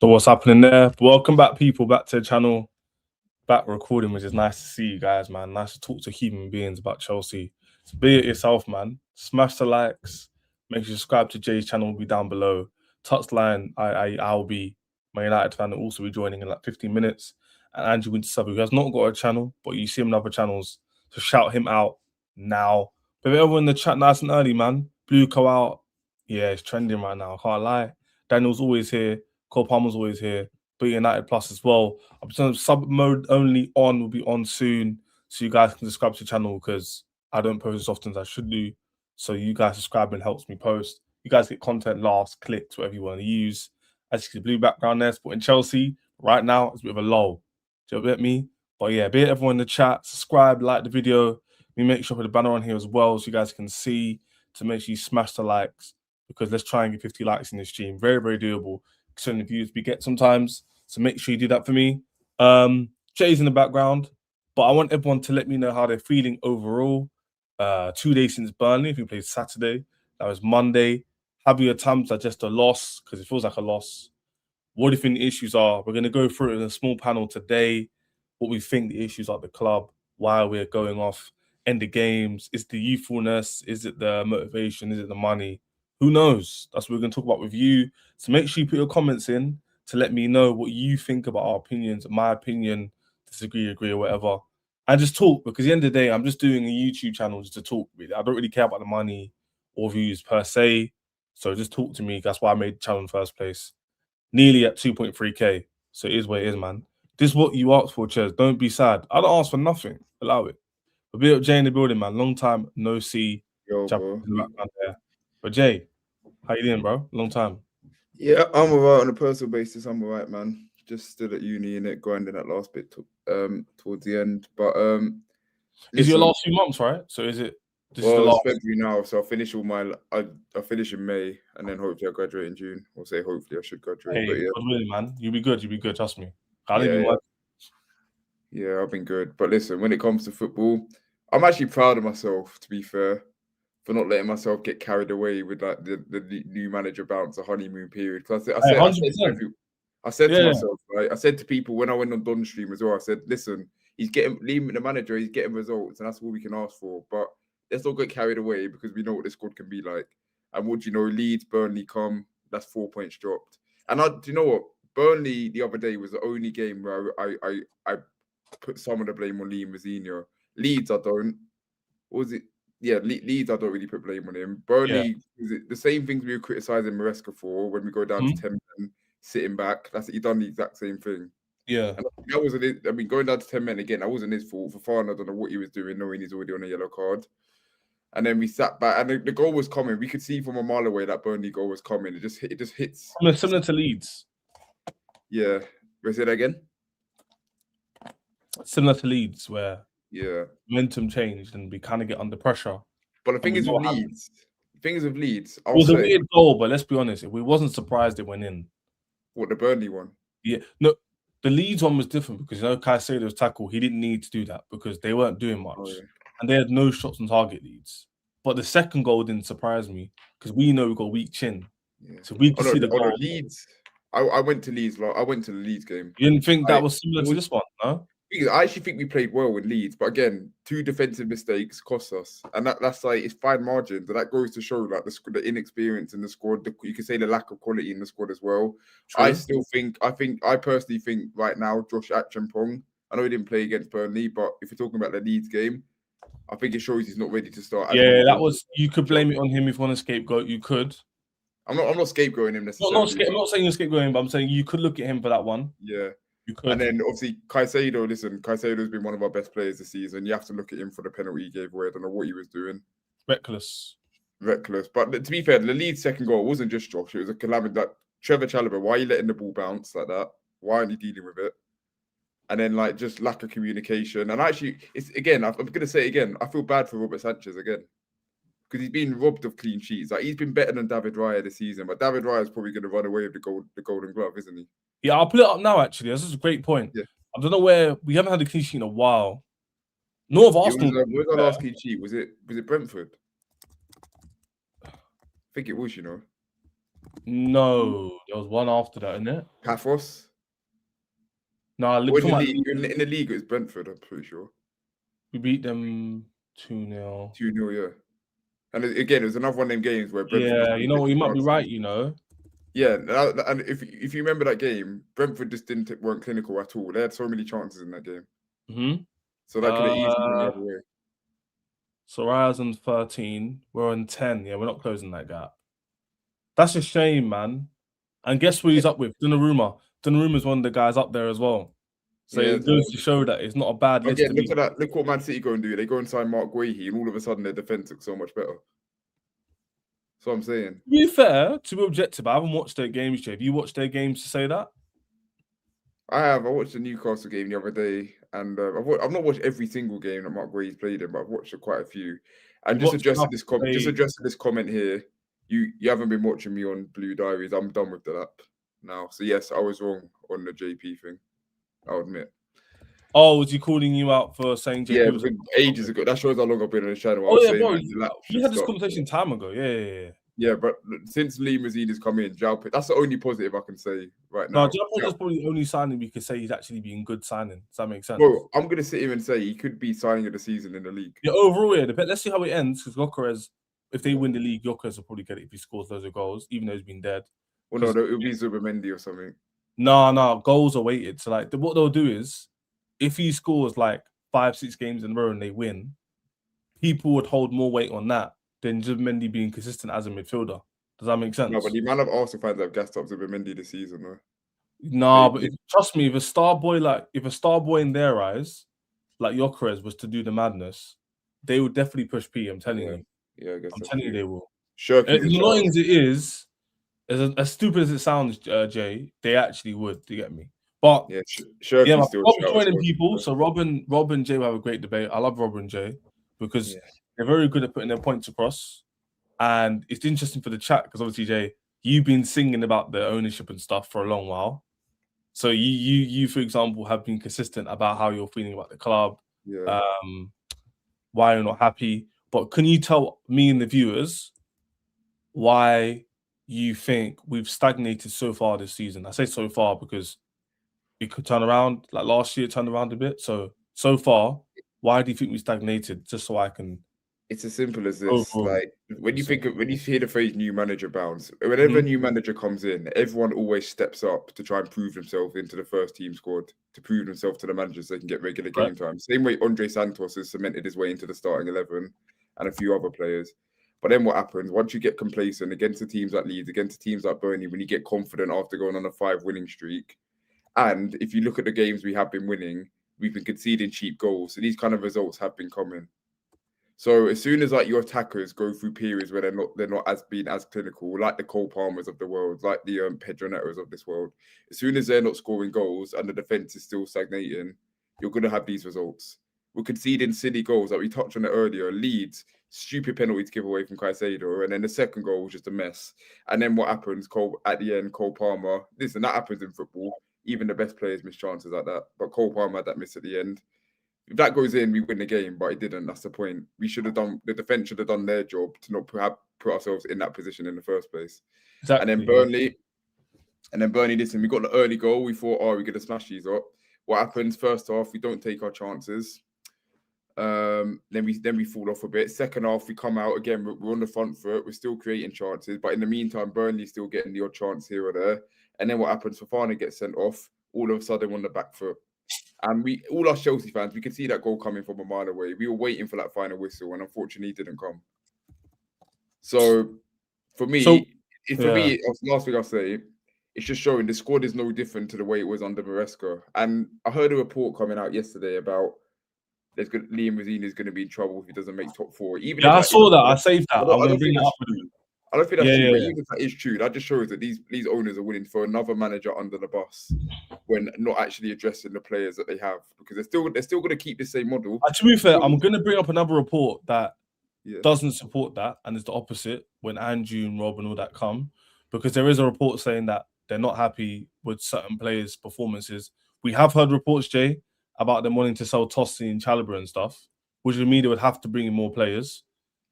So what's happening there? Welcome back, people, back to the channel, back recording, which is nice to see you guys, man. Nice to talk to human beings about Chelsea. So be it yourself, man. Smash the likes. Make sure you subscribe to Jay's channel, will be down below. Touchline, I'll be my United fan, will also be joining in like 15 minutes. And Andrew Winter, who has not got a channel, but you see him in other channels, so shout him out now. But everyone in the chat nice and early, man. Blue go out. Yeah, it's trending right now. I can't lie. Daniel's always here. Cole Palmer's always here. But United Plus as well. I'm just sub mode only on will be on soon, so you guys can subscribe to the channel because I don't post as often as I should do. So you guys subscribing helps me post. You guys get content last, clicks, whatever you want to use. As you see the blue background there, supporting Chelsea right now. It's a bit of a lull. Do you get me? But yeah, be it everyone in the chat, subscribe, like the video. We make sure for the banner on here as well, so you guys can see. To make sure you smash the likes, because let's try and get 50 likes in this stream. Very, very doable. Certain views we get sometimes, so make sure you do that for me. Jay's in the background, but I want everyone to let me know how they're feeling overall. 2 days since Burnley. If we played Saturday, that was Monday. Have your attempts are just a loss because it feels like a loss. What do you think the issues are? We're going to go through it in a small panel today. What we think the issues are at the club, why we're going off, end the games. Is the youthfulness? Is it the motivation? Is it the money? Who knows? That's what we're going to talk about with you. So make sure you put your comments in to let me know what you think about our opinions, my opinion, disagree, agree, or whatever. And just talk, because at the end of the day, I'm just doing a YouTube channel just to talk. Really. I don't really care about the money or views per se. So just talk to me. That's why I made the channel in the first place. Nearly at 2.3K. So it is what it is, man. This is what you asked for, Chaz. Don't be sad. I don't ask for nothing. Allow it. But be up Jay in the building, man. Long time no see. Yo, bro. But Jay, how you doing, bro? Long time. Yeah, I'm alright on a personal basis. I'm alright, man. Just still at uni and it grinding that last bit towards the end. But is your last few months, right? So is it? This is the last February now, so I'll finish all my. I'll finish in May, and then hopefully I'll graduate in June. Or say hopefully I should graduate. Hey, but yeah, really, man, you'll be good. You'll be good. Trust me. Yeah, I've been good. But listen, when it comes to football, I'm actually proud of myself. To be fair, for not letting myself get carried away with like the new manager bounce, a honeymoon period. Because I said to myself, right? I said to people when I went on Don's stream as well. I said, listen, leaving the manager, he's getting results, and that's all we can ask for. But let's not get carried away because we know what this squad can be like. And what you know, Leeds, Burnley come, that's 4 points dropped. And do you know what? Burnley the other day was the only game where I put some of the blame on Lee Mazzino. Leeds, I don't. What was it? Yeah, Leeds, I don't really put blame on him. Burnley, is it the same things we were criticising Maresca for when we go down to 10 men, sitting back? He done the exact same thing. Yeah. And that wasn't it. I mean, going down to 10 men again, that wasn't his fault. For Fafana, I don't know what he was doing, knowing he's already on a yellow card. And then we sat back, and the goal was coming. We could see from a mile away that Burnley goal was coming. It just hits. Similar to Leeds. Yeah. Can I say that again? Similar to Leeds, where momentum changed and we kind of get under pressure. But the thing is with Leeds, it was a weird goal, but let's be honest, we wasn't surprised it went in. What, the Burnley one? Yeah, no, the Leeds one was different because Caicedo's tackle, he didn't need to do that because they weren't doing much. And they had no shots on target, Leeds. But the second goal didn't surprise me because we know we've got a weak chin. Yeah. So we could see the goal. Leeds. I went to Leeds. I went to the Leeds game. You didn't think that was similar to this one, no? I actually think we played well with Leeds, but again, 2 defensive mistakes cost us, and that's like it's fine margins, and that goes to show like the inexperience in the squad. You could say the lack of quality in the squad as well. True. I personally think right now, Josh Achampong. I know he didn't play against Burnley, but if you're talking about the Leeds game, I think it shows he's not ready to start. Yeah, that was. You could blame it on him if you want to scapegoat. You could. I'm not scapegoating him necessarily. I'm not saying you're scapegoating him, but I'm saying you could look at him for that one. Yeah. And then obviously Caicedo, Caicedo's been one of our best players this season. You have to look at him for the penalty he gave away. I don't know what he was doing. Reckless. But to be fair, the Leeds second goal wasn't just Josh. It was a calamity. Like Trevor Chalobah, why are you letting the ball bounce like that? Why aren't you dealing with it? And then like just lack of communication. And actually, it's again, I'm going to say it again. I feel bad for Robert Sanchez again. Because he's been robbed of clean sheets. Like he's been better than David Raya this season. But David Raya is probably going to run away with the Golden Glove, isn't he? Yeah, I'll put it up now, actually. This is a great point. Yeah. I don't know where we haven't had a clean sheet in a while. Nor of Arsenal. What was our last clean sheet? Was it Brentford? I think it was, you know. No, there was one after that, isn't it? Paphos. No, In the league, in the league, it was Brentford. I'm pretty sure we beat them 2-0. 2-0, yeah. And again, it was another one of them games where Brentford. Yeah, you know, you might be right. You know. Yeah, and if you remember that game, Brentford just weren't clinical at all. They had so many chances in that game. Mm-hmm. So that could have easily gone the other way. So Raya's on 13. We're on 10. Yeah, we're not closing that gap. That's a shame, man. And guess who he's up with? Donnarumma. Donnarumma's one of the guys up there as well. So it goes to show that it's not a bad list. Again, look at that. Look what Man City go and do. They go and sign Mark Guehi, and all of a sudden their defense looks so much better. That's what I'm saying. To be fair, to be objective, I haven't watched their games, Jay. Have you watched their games to say that? I have. I watched the Newcastle game the other day, and I've not watched every single game that Mark Guehi's played in, but I've watched quite a few. And just addressing this comment here, you haven't been watching me on Blue Diaries. I'm done with that now. So yes, I was wrong on the JP thing. I'll admit. Oh, was he calling you out for saying JP? Yeah, ages ago. That shows how long I've been on the channel. Oh yeah, bro. We had this conversation time ago. Yeah. Yeah, but since Lee Mazzini has come in, that's the only positive I can say right now. No, Jalpe's probably the only signing we could say he's actually been good signing. Does that make sense? Well, I'm going to sit here and say he could be signing of the season in the league. Yeah, overall, yeah. Let's see how it ends, because Gyökeres, if they win the league, Gyökeres will probably get it if he scores loads of goals, even though he's been dead. Well, no, it'll be Zubimendi or something. No, goals are weighted. So, like, what they'll do is, if he scores like 5-6 games in a row and they win, people would hold more weight on that than Zubimendi being consistent as a midfielder. Does that make sense? No, but the amount of Arsenal fans have gassed up Zubimendi this season, though. No, but trust me, if a star boy in their eyes, like Gyökeres, was to do the madness, they would definitely push P. I'm telling you. Yeah, I guess I'm telling you they will. Sure. As annoying as it is, as stupid as it sounds, Jay, they actually would. Do you get me? But yeah, sure. Yeah, Rob joining people. So Rob and Jay will have a great debate. I love Rob and Jay because they're very good at putting their points across, and it's interesting for the chat because obviously, Jay, you've been singing about the ownership and stuff for a long while. So you for example have been consistent about how you're feeling about the club, why you're not happy. But can you tell me and the viewers why you think we've stagnated so far this season? I say so far because it could turn around. Like last year, it turned around a bit. So far, why do you think we stagnated? Just so I can. It's as simple as this. Like when you hear the phrase "new manager bounce," whenever a new manager comes in, everyone always steps up to try and prove themselves into the first team squad, to prove themselves to the managers so they can get regular game time. Same way Andre Santos has cemented his way into the starting 11, and a few other players. But then what happens once you get complacent against the teams like Leeds, against the teams like Burnley, when you get confident after going on a 5-winning streak, and if you look at the games we have been winning, we've been conceding cheap goals. So these kind of results have been coming. So as soon as like your attackers go through periods where they're not as being as clinical, like the Cole Palmers of the world, like the Pedro Netos of this world, as soon as they're not scoring goals and the defense is still stagnating, you're going to have these results. We're conceding silly goals, like we touched on it earlier. Leeds, stupid penalty to give away from Caicedo, and then the second goal was just a mess. And then what happens? At the end, Cole Palmer. Listen, that happens in football. Even the best players miss chances like that. But Cole Palmer had that miss at the end. If that goes in, we win the game, but it didn't. That's the point. The defense should have done their job to not put ourselves in that position in the first place. Exactly. And then Burnley, listen, we got the early goal. We thought, we're going to smash these up. What happens? First half, we don't take our chances. Then we fall off a bit. Second half, we come out again. We're on the front foot. We're still creating chances, but in the meantime, Burnley's still getting the odd chance here or there. And then what happens? Fofana gets sent off. All of a sudden, on the back foot. And all our Chelsea fans, we could see that goal coming from a mile away. We were waiting for that final whistle, and unfortunately, it didn't come. So, for me, last week I'll say, it's just showing the squad is no different to the way it was under Maresca. And I heard a report coming out yesterday about Liam Mazzini is going to be in trouble if he doesn't make top 4. I saw that. I saved that. I'm going to bring it up. I don't think that's true, but even if that is true, that just shows that these owners are willing for another manager under the bus when not actually addressing the players that they have, because they're still going to keep the same model. To be fair, I'm going to bring up another report that doesn't support that and is the opposite when Andrew and Rob and all that come, because there is a report saying that they're not happy with certain players' performances. We have heard reports, Jay, about them wanting to sell Tosin and Chalobah and stuff, which would mean they would have to bring in more players.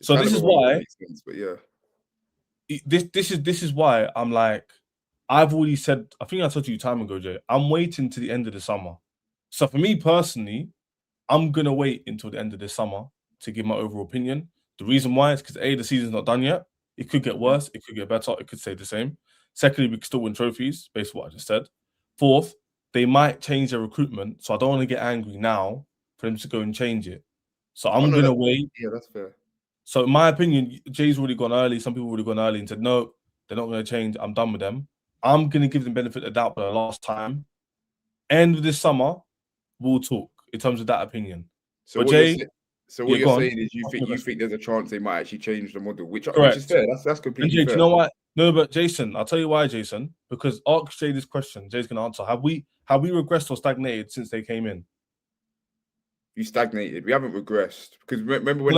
So this is why. Sense, but yeah. this is why I'm like, I've already said, I think I told you time ago, Jay, I'm waiting to the end of the summer. So for me personally, I'm gonna wait until the end of the summer to give my overall opinion. The reason why is because the season's not done yet. It could get worse, it could get better, it could stay the same. Secondly, we could still win trophies, based on what I just said. Fourth, they might change their recruitment, so I don't want to get angry now for them to go and change it. So I'm gonna wait. Yeah, that's fair. So in my opinion, Jay's already gone early. Some people already gone early and said, no, they're not going to change. I'm done with them. I'm going to give them benefit of the doubt for the last time. End of this summer, we'll talk in terms of that opinion. So what Jay, you're saying is you think there's a chance they might actually change the model, which is fair. That's completely fair. Do you know why? No, but Jason, I'll tell you why, Jason. Because ask Jay this question. Jay's going to answer. Have we regressed or stagnated since they came in? You stagnated. We haven't regressed because remember when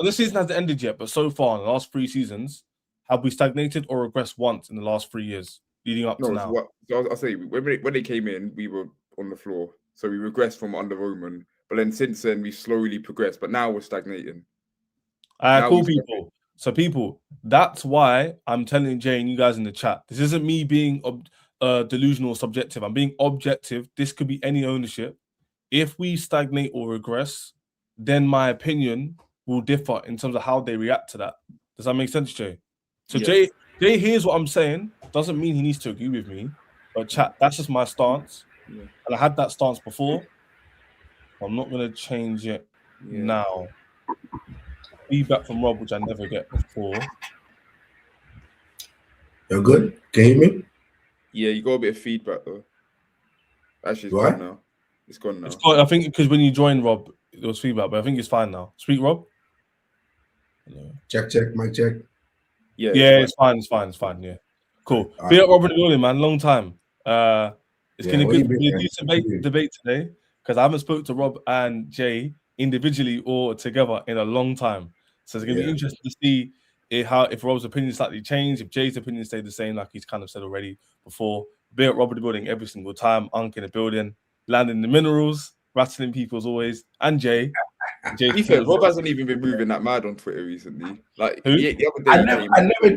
this season hasn't ended yet, but so far in the last 3 seasons, have we stagnated or regressed once in the last 3 years leading up to now? So I'll say when they came in, we were on the floor, so we regressed from under Roman. But then since then, we slowly progressed. But now we're stagnating. Cool, people. So people, that's why I'm telling Jay and you guys in the chat. This isn't me being delusional or subjective. I'm being objective. This could be any ownership. If we stagnate or regress, then my opinion will differ in terms of how they react to that. Does that make sense, Jay? So yes. Jay hears what I'm saying. Doesn't mean he needs to agree with me. But chat, that's just my stance. Yeah. And I had that stance before. I'm not going to change it now. Feedback from Rob, which I never get before. You're good? Can you hear me? Yeah, you got a bit of feedback, though. Actually, it's gone now. It's gone now. I think because when you joined, Rob, there was feedback, but I think it's fine now. Speak, Rob. Check, mic check. Yeah, it's fine. Yeah, cool. Be up, Rob, in the building, man. Long time. It's gonna be a decent debate today because I haven't spoke to Rob and Jay individually or together in a long time. So it's gonna be interesting to see if Rob's opinion slightly changed, if Jay's opinion stayed the same, like he's kind of said already before. Be up, Rob, in the building every single time. Unk in the building. Landing the minerals, rattling people as always, and Jay. Rob hasn't even been moving that mad on Twitter recently. Like the other day, I never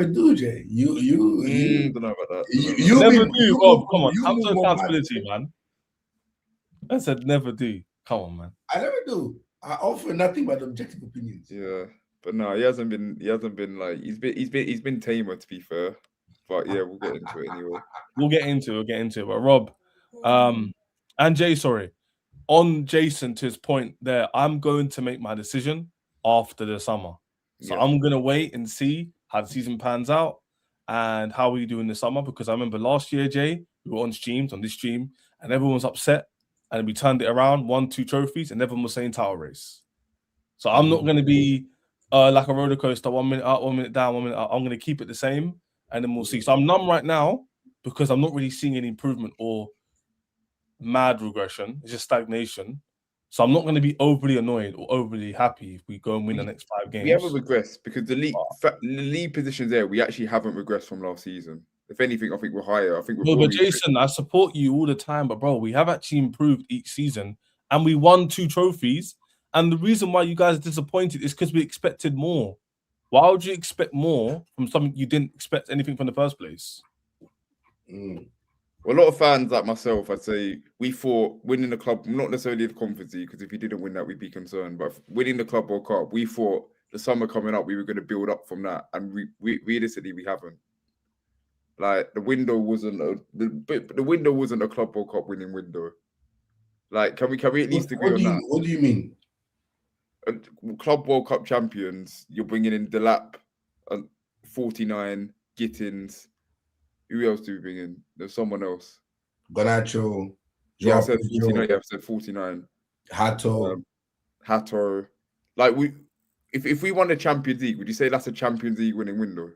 do, Jay. You don't know about that. You never do, Rob. Come on, have some accountability, man. I said never do. Come on, man. I never do. I offer nothing but objective opinions. Yeah, but no, he hasn't been like he's been tamer, to be fair. But yeah, we'll get into it anyway. We'll get into it. But Rob. And Jay, sorry, on Jason to his point there, I'm going to make my decision after the summer. So I'm going to wait and see how the season pans out and how we do in the summer. Because I remember last year, Jay, we were on this stream, and everyone was upset. And we turned it around, won 2 trophies, and everyone was saying title race. So I'm not going to be like a roller coaster, 1 minute up, 1 minute down, 1 minute up. I'm going to keep it the same, and then we'll see. So I'm numb right now because I'm not really seeing any improvement or mad regression. It's just stagnation. So I'm not going to be overly annoyed or overly happy if we go and win the next 5 games. We haven't regressed because the league positions there, we actually haven't regressed from last season. If anything, I think we're higher. I think we're but Jason, I support you all the time, but bro, we have actually improved each season and we won 2 trophies. And the reason why you guys are disappointed is because we expected more. Why would you expect more from something you didn't expect anything from the first place? Well, a lot of fans like myself, I'd say we thought winning the club, not necessarily the Conference League, because if you didn't win that, we'd be concerned. But winning the Club World Cup, we thought the summer coming up, we were going to build up from that. And we realistically, we haven't. Like the window wasn't a Club World Cup winning window. Like, can we at least agree on that? What do you mean? Club World Cup champions, you're bringing in Delap, 49, Gittins. Who else do we bring in? There's someone else. Garnacho. Yeah, I said 49. Yeah, I said 49. Hato. Like if we won the Champions League, would you say that's a Champions League winning window?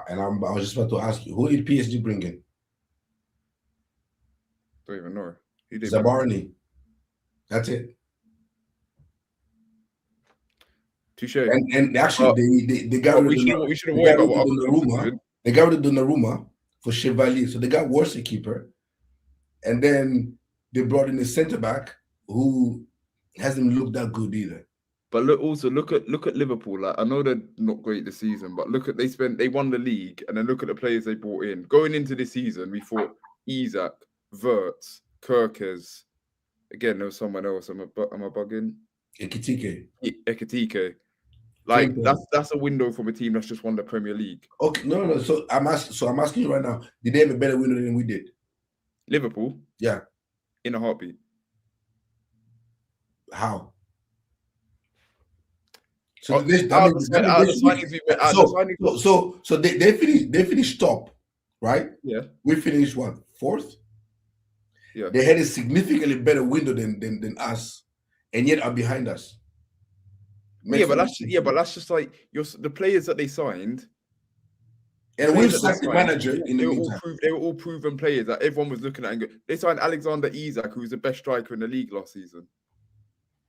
And I was just about to ask you, who did PSG bring in? Don't even know. Zabarni. That's it. Touche. And actually, they got rid of Donnarumma. They got rid of Donnarumma for Chevalier. So they got worse keeper. And then they brought in a centre back who hasn't looked that good either. But look at Liverpool. Like, I know they're not great this season, but they won the league, and then look at the players they brought in. Going into this season, we thought Isak, Wirtz, Kerkez. Again, there was someone else. Am I bugging? Ekitike. Like that's a window from a team that's just won the Premier League. Okay, no. So I'm asking you right now. Did they have a better window than we did? Liverpool? Yeah. In a heartbeat. How? So they finished top, right? Yeah. We finished what, 4th? Yeah. They had a significantly better window than us, and yet are behind us. But that's just like the players that they signed. And we've sacked the manager in the meantime. They were all proven players that everyone was looking at and they signed Alexander Isak, who was the best striker in the league last season.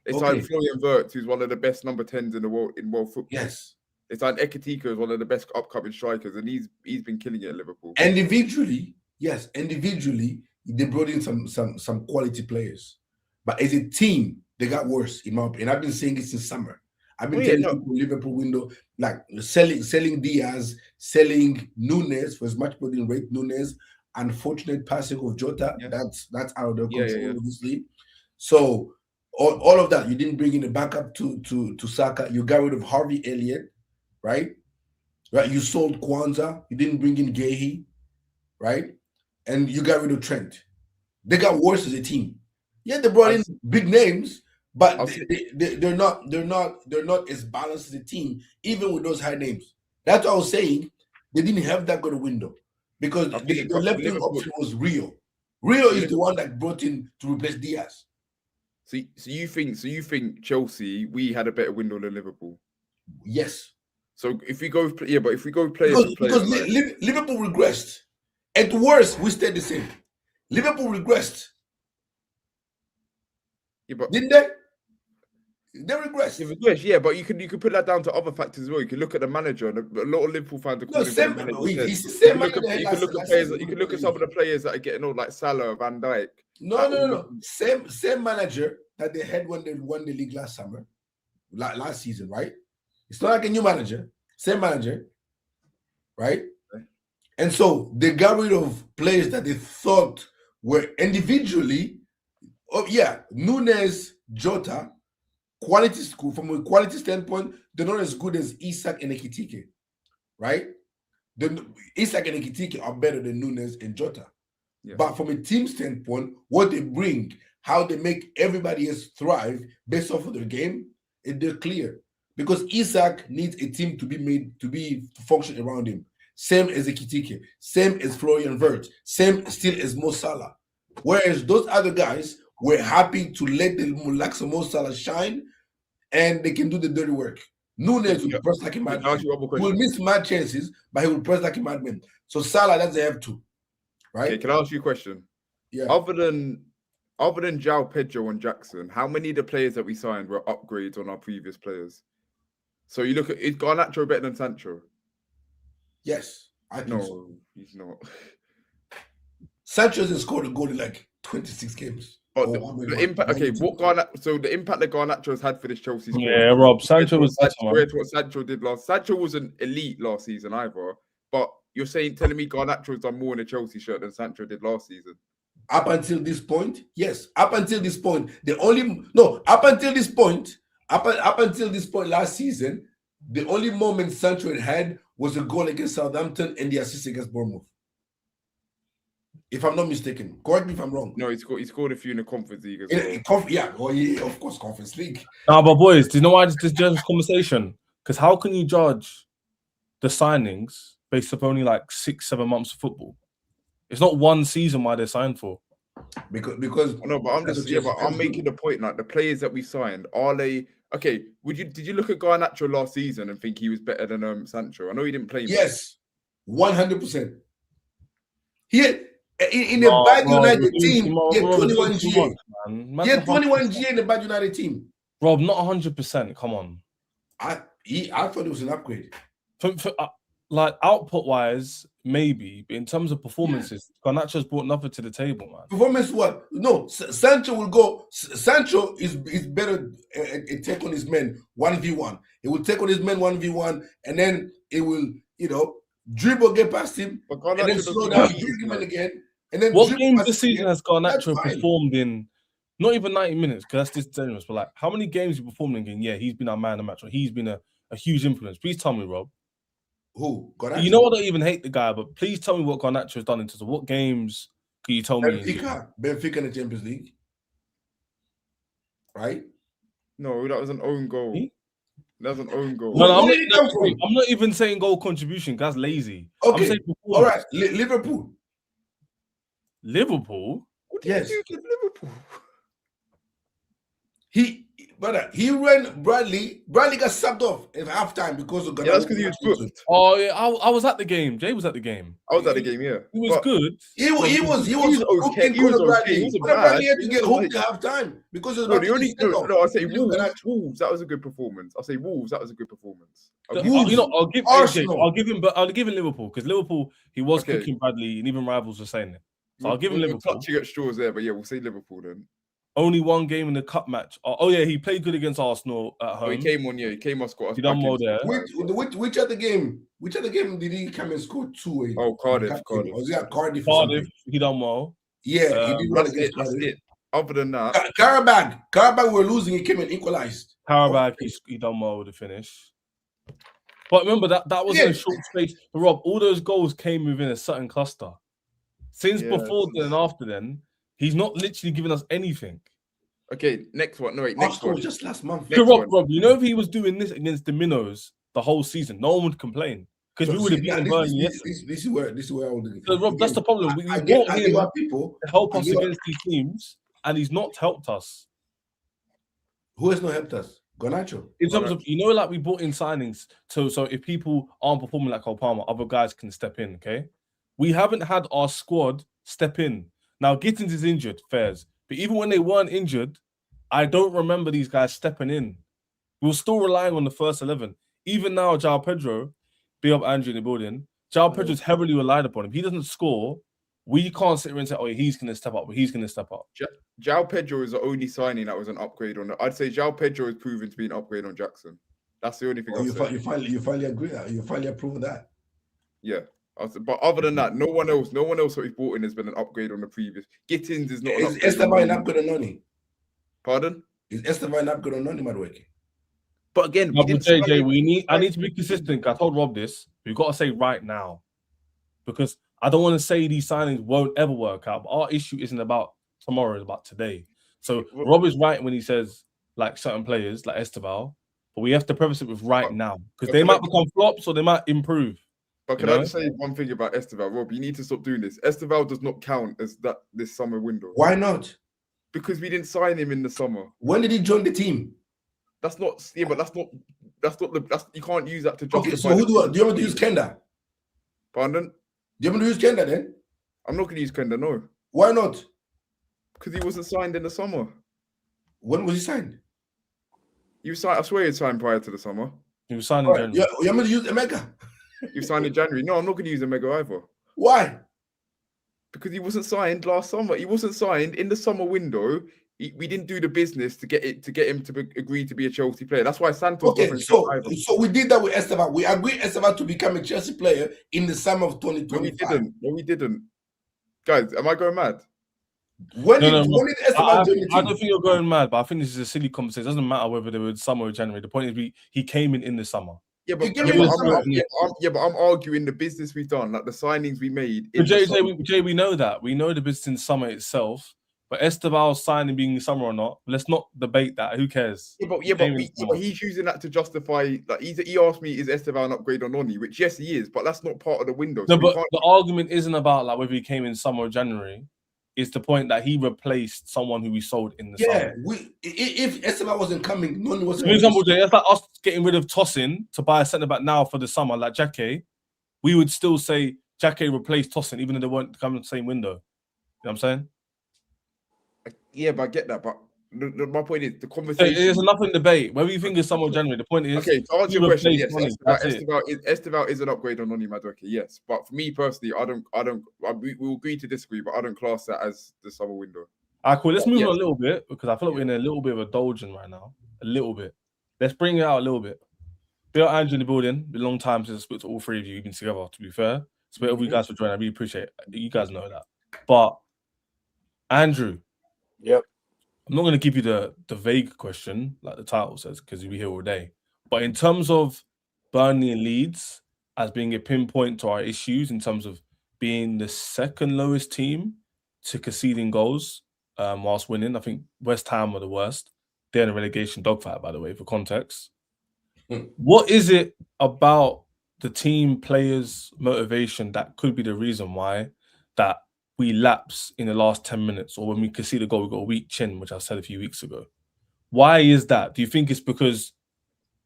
They signed Florian Wirtz, who's one of the best number 10s in the world football. Yes. They signed Ekitike, who's one of the best upcoming strikers, and he's been killing it at Liverpool. Individually, they brought in some quality players. But as a team, they got worse, in my opinion. I've been saying it since summer. I've been telling people Liverpool window, like selling Diaz, selling Nunes for as much people didn't rate Nunes. Unfortunate passing of Jota, that's out of their control, obviously. So all of that, you didn't bring in a backup to Saka. You got rid of Harvey Elliott, right? You sold Kwanzaa. You didn't bring in Gehi, right? And you got rid of Trent. They got worse as a team. Yeah, they brought in big names, but they're not as balanced as a team, even with those high names. That's what I was saying. They didn't have that good a window because the left wing option was Rio. Rio is the one that brought in to replace Diaz. So you think Chelsea, we had a better window than Liverpool? Yes. So if we go player because like, Liverpool regressed. At worst, we stayed the same. Liverpool regressed. Yeah, but didn't they? They regressed. They regressed, yeah, but you could put that down to other factors as well. You can look at the manager, and a lot of Liverpool fans are calling him the manager. He's the same manager. You can look at players. You can look at some of the players that are getting old, like Salah, Van Dijk. No. Same manager that they had when they won the league last summer, last season, right? It's not like a new manager. Same manager, right? Okay. And so they got rid of players that they thought were individually, Nunes, Jota, from a quality standpoint, they're not as good as Isak and Ekitike, right? Isak and Ekitike are better than Nunes and Jota. Yeah. But from a team standpoint, what they bring, how they make everybody else thrive based off of their game, they're clear. Because Isak needs a team to function around him. Same as Ekitike, same as Florian Wirtz, same still as Mo Salah. Whereas those other guys were happy to let the likes of Mo Salah shine, and they can do the dirty work. Nunes will press like a madman. He will miss mad chances, but he will press like a madman. So Salah doesn't have to, right? Okay, can I ask you a question? Yeah. Other than João Pedro and Jackson, how many of the players that we signed were upgrades on our previous players? So you look at, is Garnacho better than Sancho? Yes, I think so. He's not. Sancho hasn't scored a goal in like 26 games. The impact. Okay, the impact that Garnacho has had for this Chelsea squad. Yeah, Rob. Sancho was compared to what Sancho did last. Sancho wasn't elite last season either. But you're telling me Garnacho's done more in a Chelsea shirt than Sancho did last season. Up until this point, yes. Up until this point, up until this point last season, the only moment Sancho had was a goal against Southampton and the assist against Bournemouth. If I'm not mistaken, correct me if I'm wrong. No, he scored a few in the Conference League as well. Yeah, of course, Conference League. Nah, but boys, do you know why this is conversation? Because how can you judge the signings based off only like 6-7 months of football? It's not one season why they're signed for. Because no, but I'm making the point, like the players that we signed, are they okay? Did you look at Garnacho last season and think he was better than Sancho? I know he didn't play. Yes, 100%. In a bad United team, he had 21 GA. He had 21 GA in a bad United team. Rob, not 100%. Come on. I thought it was an upgrade. like output-wise, maybe, but in terms of performances, Garnacho's brought nothing to the table, man. Performance what? No, Sancho will go. Sancho is better take on his men 1v1. He will take on his men 1v1, and then it will, dribble, get past him, and then slow down, dribble him again. And then what game this season has Garnacho performed in? Not even 90 minutes, because that's just generous. But like, how many games he performed in? Yeah, he's been our man of the match. Or he's been a huge influence. Please tell me, Rob. Who? Garnacho? You know I don't even hate the guy, but please tell me what Garnacho has done in terms of what games can you tell me? Benfica in the Champions League, right? No, that was an own goal. That was an own goal. No, I'm not even saying goal contribution. That's lazy. Okay, all right. Liverpool. What did you do with Liverpool? He ran Bradley. Bradley got subbed off at halftime because of. Yeah, that's because he was booked. Oh yeah, I was at the game. Jay was at the game. I was at the game. Yeah, he was good. He was okay. He was okay. He was Bradley had to get hooked at halftime because of I say Wolves. That was a good performance. I'll give him Liverpool because Liverpool he was cooking Bradley and even rivals were saying it. So I'll give him Liverpool. Touching at straws there, but yeah, we'll say Liverpool then. Only one game in the cup match. Oh yeah, he played good against Arsenal at home. He came on. Yeah, he came on. Scored. He done well there. Which other game? Which other game did he come and score 2? Oh, Cardiff. Was he at Cardiff? Cardiff. He done well. Yeah, he did well against Cardiff. Cardiff. Other than that, Karabag were losing. He came and equalized. Karabag, he done well with the finish. But remember that was in a short space. But Rob, all those goals came within a certain cluster. Since before then and after then, he's not literally giving us anything. Okay, next one. No, wait, next one. Just last month. Rob, you know if he was doing this against the Minnows the whole season, no one would complain because we would have beaten Burnley yesterday. This is where I would. So Rob, that's the problem. We brought him to help us against these teams, and he's not helped us. Who has not helped us? Garnacho. In terms of, like we brought in signings, so if people aren't performing like Cole Palmer, other guys can step in. Okay, we haven't had our squad step in. Now Gittins is injured, fairs. But even when they weren't injured, I don't remember these guys stepping in. We were still relying on the first 11. Even now, João Pedro, be up Andrew in the building, João Pedro's heavily relied upon him. He doesn't score. We can't sit here and say, oh, he's going to step up, but he's going to step up. João Pedro is the only signing that was an upgrade on it. I'd say João Pedro is proven to be an upgrade on Jackson. That's the only thing you finally agree that. You finally approve that. Yeah. But other than that, no one else that we've brought in has been an upgrade on the previous. Gittins is not. Is Esteban an upgrade on Noni? Pardon? Is Esteban an upgrade on Noni, Madueke? But again, JJ, I need to be consistent. I told Rob this. We've got to say right now, because I don't want to say these signings won't ever work out. But our issue isn't about tomorrow; it's about today. So Rob is right when he says like certain players like Esteban, but we have to preface it with right now because they might become flops or they might improve. But can I just say one thing about Esteval? Rob, you need to stop doing this. Esteval does not count as this summer window. Why not? Because we didn't sign him in the summer. When did he join the team? That's not. Yeah, but that's not. You can't use that to justify. Okay, so do you want me to use Kenda? Pardon? Do you want me to use Kenda then? I'm not going to use Kenda. No. Why not? Because he wasn't signed in the summer. When was he signed? He was signed. I swear he was signed prior to the summer. He was signed in January. Yeah, you want me to use Emeka? You signed in January. No, I'm not going to use Omega either. Why? Because he wasn't signed last summer. He wasn't signed in the summer window. We didn't do the business to get him to agree to be a Chelsea player. That's why Santos. Okay, so we did that with Esteban. We agreed Esteban to become a Chelsea player in the summer of 2025. No, we didn't. Guys, am I going mad? When did Esteban join the team? I don't think you're going mad, but I think this is a silly conversation. It doesn't matter whether they were in summer or January. The point is, he came in the summer. Yeah, but I'm arguing the business we've done, like the signings we made. But Jay, we know that. We know the business in summer itself. But Esteban's signing being in summer or not, let's not debate that. Who cares? But he's using that to justify. Like he asked me, is Esteban an upgrade on Noni? Which yes, he is, but that's not part of the window. No, but the argument isn't about like whether he came in summer or January. It's the point that he replaced someone who we sold in the summer. If Esteban wasn't coming, Noni wasn't. For example, Jay, that's like us getting rid of Tosin to buy a centre back now for the summer, like Jackie. We would still say Jackie replaced Tosin, even though they weren't coming in the same window. You know what I'm saying? Yeah, but I get that. But my point is the conversation. There's nothing debate. Whether you think it's somewhat January, the point is. Okay, to answer your question, yes, Esteval is an upgrade on Noni Madueke, yes. But for me personally, we will agree to disagree, but I don't class that as the summer window. Cool. Let's move on a little bit because I feel like we're in a little bit of a doldrum right now. A little bit. Let's bring it out a little bit. Bill, Andrew in the building. Been a long time since I spoke to all three of you. We've been together, to be fair. So of you guys for joining. I really appreciate it. You guys know that. But Andrew. Yep. I'm not going to give you the vague question, like the title says, because you'll be here all day. But in terms of Burnley and Leeds as being a pinpoint to our issues in terms of being the second lowest team to conceding goals whilst winning, I think West Ham were the worst. They're in a relegation dogfight, by the way, for context. What is it about the team players' motivation that could be the reason why that we lapse in the last 10 minutes, or when we concede a goal, we've got a weak chin, which I said a few weeks ago? Why is that? Do you think it's because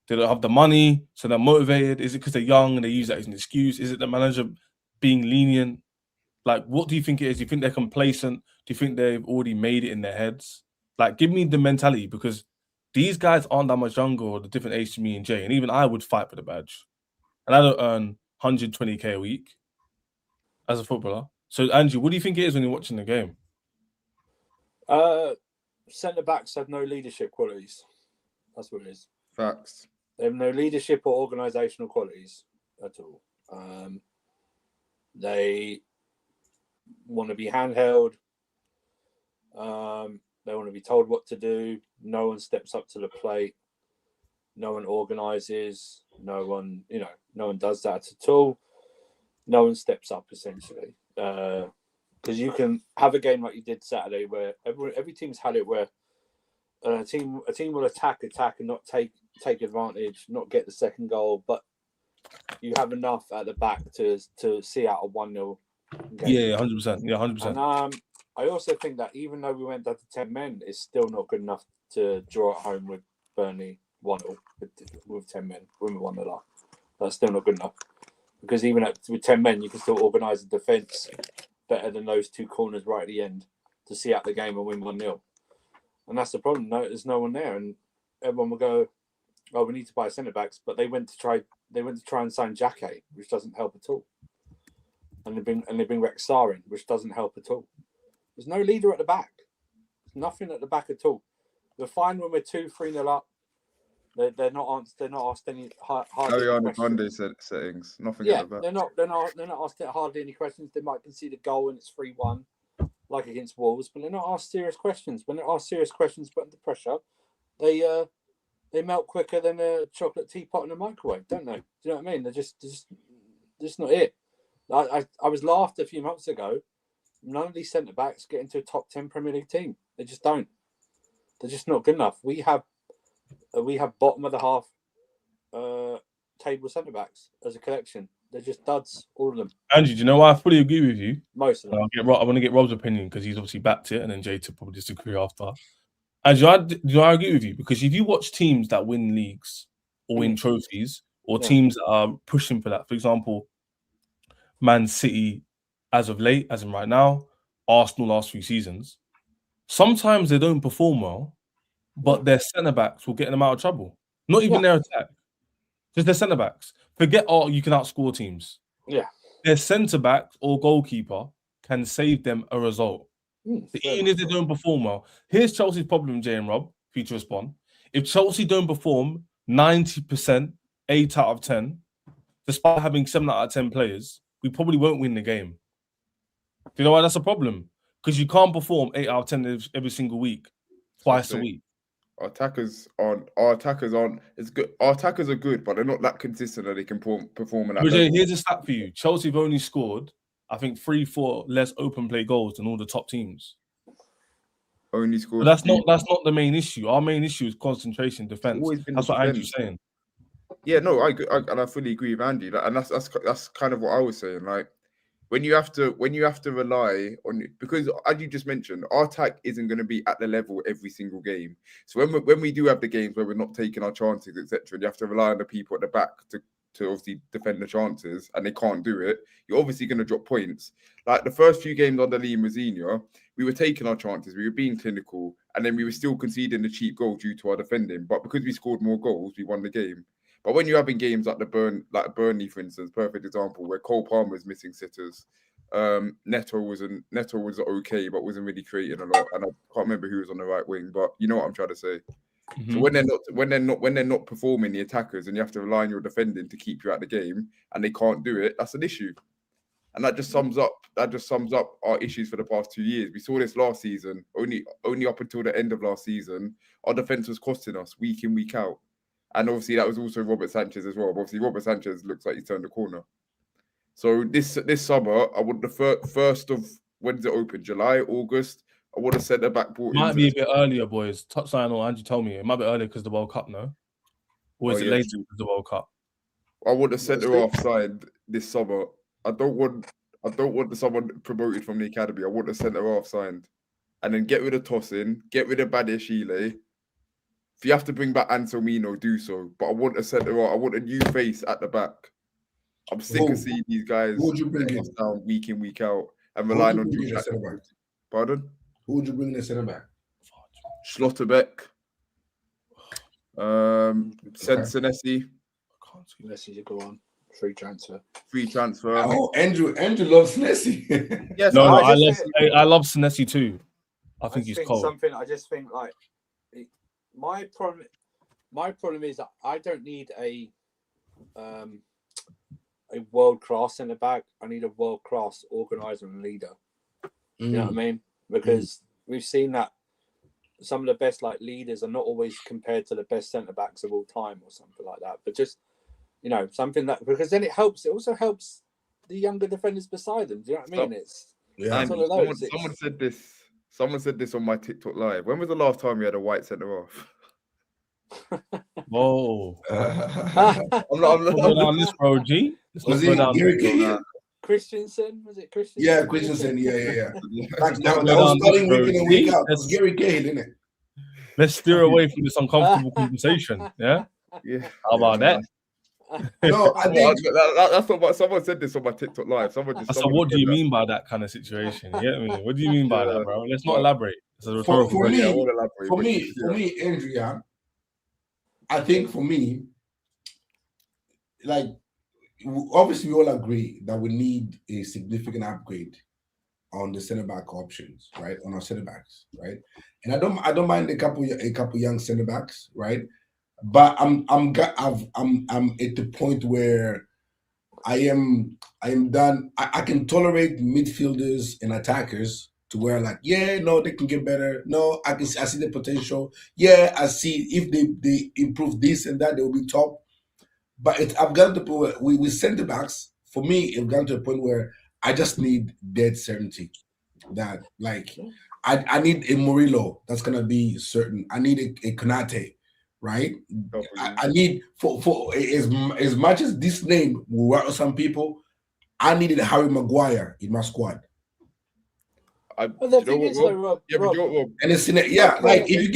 they don't have the money, so they're motivated? Is it because they're young and they use that as an excuse? Is it the manager being lenient? Like, what do you think it is? Do you think they're complacent? Do you think they've already made it in their heads? Like, give me the mentality, because these guys aren't that much younger or the different age to me and Jay, and even I would fight for the badge. And I don't earn 120k a week as a footballer. So, Andrew, what do you think it is when you're watching the game? Centre-backs have no leadership qualities. That's what it is. Facts. They have no leadership or organisational qualities at all. They want to be handheld. They want to be told what to do. No one steps up to the plate. No one organises. No one does that at all. No one steps up, essentially. Because you can have a game like you did Saturday, where every team's had it, where a team will attack and not take advantage, not get the second goal, but you have enough at the back to see out a 1-0 game. Yeah, 100%. Yeah, 100%. And I also think that even though we went down to 10 men, it's still not good enough to draw at home with Burnley 1-0 with 10 men when we won the lot. That's still not good enough. Because even with 10 men, you can still organise the defence better than those two corners right at the end to see out the game and win 1-0. And that's the problem. No, there's no one there, and everyone will go, "Oh, we need to buy centre backs," but they went to try and sign Jacquet, which doesn't help at all. And they bring Rex Sarr in, which doesn't help at all. There's no leader at the back. There's nothing at the back at all. We're fine when we're 2-3-0 up. They're not asked any hard Monday settings. Nothing at the back. They're not asked hardly any questions. They might concede a goal and it's 3-1, like against Wolves, but they're not asked serious questions. When they're asked serious questions, put under pressure, they melt quicker than a chocolate teapot in a microwave, don't they? Do you know what I mean? They're just not it. I was laughed a few months ago. None of these centre backs get into a top 10 Premier League team. They just don't. They're just not good enough. We have bottom of the half table centre backs as a collection. They're just duds, all of them. Andrew, do you know why I fully agree with you? Most of them. I want to get Rob's opinion because he's obviously backed it, and then Jay to probably disagree after. Andrew, I agree with you, because if you watch teams that win leagues or win trophies, or teams that are pushing for that, for example, Man City as of late, as in right now, Arsenal last few seasons, sometimes they don't perform well, but their centre-backs will get them out of trouble. Not even their attack. Just their centre-backs. Forget, you can outscore teams. Yeah. Their centre-back or goalkeeper can save them a result. Even if they don't perform well. Here's Chelsea's problem, Jay and Rob, for you to respond. If Chelsea don't perform 90%, 8 out of 10, despite having 7 out of 10 players, we probably won't win the game. Do you know why that's a problem? Because you can't perform 8 out of 10 every single week, twice a week. Our attackers aren't as good. Our attackers are good, but they're not that consistent that they can perform in that level. Here's a stat for you. Chelsea have only scored, I think, 3-4 less open play goals than all the top teams. Only scored. But that's not the main issue. Our main issue is concentration, defense. That's what Andrew's saying. Yeah, no, I fully agree with Andy, and that's kind of what I was saying. Like, when you have to rely on, because as you just mentioned, our attack isn't going to be at the level every single game. So when we do have the games where we're not taking our chances, etc., you have to rely on the people at the back to to obviously defend the chances, and they can't do it, you're obviously going to drop points. Like the first few games under Lee Mazzina, we were taking our chances, we were being clinical, and then we were still conceding the cheap goal due to our defending. But because we scored more goals, we won the game. But when you're having games like Burnley, for instance, perfect example, where Cole Palmer's missing sitters, Neto was okay, but wasn't really creating a lot. And I can't remember who was on the right wing, but you know what I'm trying to say. Mm-hmm. So when they're not performing, the attackers, and you have to rely on your defending to keep you at the game, and they can't do it, that's an issue. And that just sums up our issues for the past 2 years. We saw this last season, only up until the end of last season, our defense was costing us week in, week out. And obviously that was also Robert Sanchez as well. But obviously Robert Sanchez looks like he's turned the corner. So this summer, I want the first of, when's it open? July, August. I want a centre back brought in. Might be a bit earlier, boys. Touchline or Andrew told me it might be earlier because the World Cup, no? Or is it later because the World Cup? I want a centre half signed this summer. I don't want someone promoted from the academy. I want a centre half signed, and then get rid of Tosin, get rid of Badiashile. If you have to bring back Anselmino, do so. But I want a centre half. I want a new face at the back. I'm sick of seeing these guys down week in, week out, and relying on new centre back. Pardon? Who would you bring in the centre back? Schlotterbeck. Senesi. Senesi to go on. Free transfer. Oh, Andrew loves Senesi. Yes, no, I love Senesi too. I think he's cold. I just think like my problem is that I don't need a world class centre back. I need a world class organizer and leader. You know what I mean? Because we've seen that some of the best like leaders are not always compared to the best centre backs of all time or something like that. But just something that, because then it also helps the younger defenders beside them. Do you know what I mean? Someone said this on my TikTok live. When was the last time you had a white centre half? Whoa! I'm not on this road, G. Was it Gary Cahill? Christensen? Was it Christensen? Yeah, Christensen. Yeah. That was starting week in and week out. It's Gary Cahill, isn't it? Let's steer away from this uncomfortable conversation. Yeah. How about that? No, I think that's what someone said this on my TikTok live. So what do you mean by that kind of situation? You get me? What do you mean by that, bro? Let's not elaborate. It's a rhetorical for me, Andrea, I think for me, like, obviously we all agree that we need a significant upgrade on the centre back options, right? On our centre backs, right? And I don't mind a couple young centre backs, right? But I'm at the point where I am done. I can tolerate midfielders and attackers to where, like, they can get better. No, I see the potential. Yeah, I see if they improve this and that, they will be top. But I've gotten to the point where with centre backs, for me, I've gotten to a point where I just need dead certainty. That, like, I need a Murillo that's gonna be certain. I need a Konate. Right, I need for as much as this name will work with some people, I needed Harry Maguire in my squad. And it's if you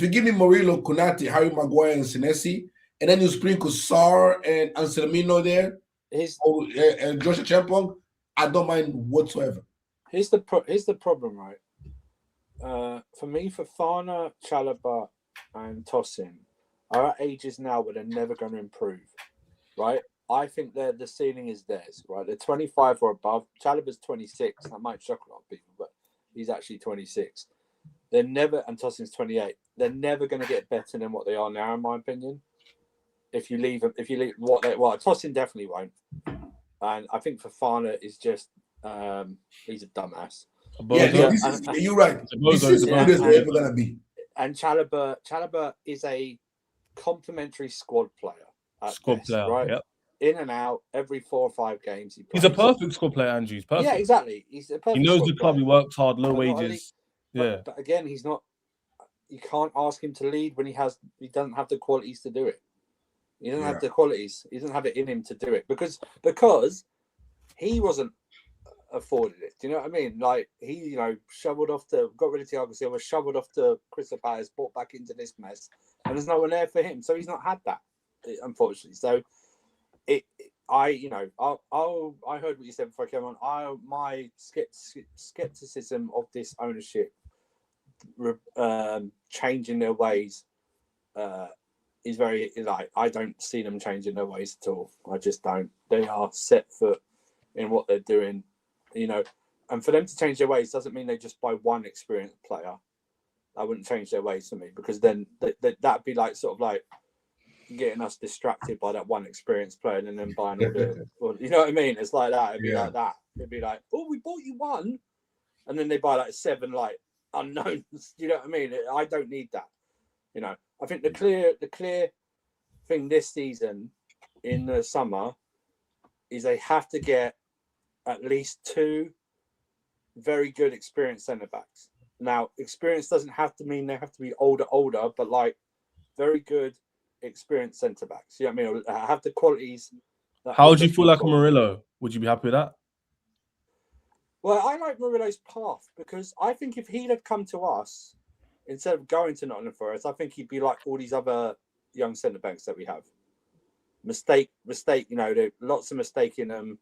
give me Murillo, Konate, Harry Maguire, and Senesi, and then you sprinkle Sarr and Anselmino there, and Joshua Champong, I don't mind whatsoever. Here's the problem, right? For me, Fofana, Chalobah, and Tosin are at ages now where they're never going to improve, right? I think the ceiling is theirs, right? They're 25 or above. Chalobah's 26. That might shock a lot of people, but he's actually 26. And Tosin's 28. They're never going to get better than what they are now, in my opinion. If you leave Tosin definitely won't. And I think Fofana is just, he's a dumbass. You're right. This is as good as we're ever gonna be. And Chalobah is a complementary squad player. Right? Yep. In and out every 4 or 5 games. He's a perfect squad player, Andrew. He's perfect. Yeah, exactly. He's a perfect. He knows the club. He works hard, low wages. But again, he's not. You can't ask him to lead when he doesn't have the qualities to do it. He doesn't have the qualities. He doesn't have it in him to do it because he wasn't afforded it. Do you know what I mean? Like, he, got rid of Thiago Silva, shoveled off to Crystal Palace, brought back into this mess, and there's no one there for him, so he's not had that, unfortunately. So I heard what you said before I came on. My skepticism of this ownership changing their ways is very, like, I don't see them changing their ways at all. I just don't. They are set foot in what they're doing, and for them to change their ways doesn't mean they just buy one experienced player. That wouldn't change their ways for me, because then that'd be like sort of like getting us distracted by that one experienced player and then buying all the, you know what I mean? It's like that. It'd be like that. It'd be like, oh, we bought you one, and then they buy like 7 like unknowns. You know what I mean? I don't need that. I think the clear thing this season in the summer is they have to get at least 2 very good experienced centre backs. Now, experience doesn't have to mean they have to be older, but like very good experienced centre backs. You know what I mean? Have the qualities. How would you feel like a Murillo? Would you be happy with that? Well, I like Murillo's path, because I think if he'd have come to us instead of going to Nottingham Forest, I think he'd be like all these other young centre backs that we have. Mistake. There's lots of mistake in them.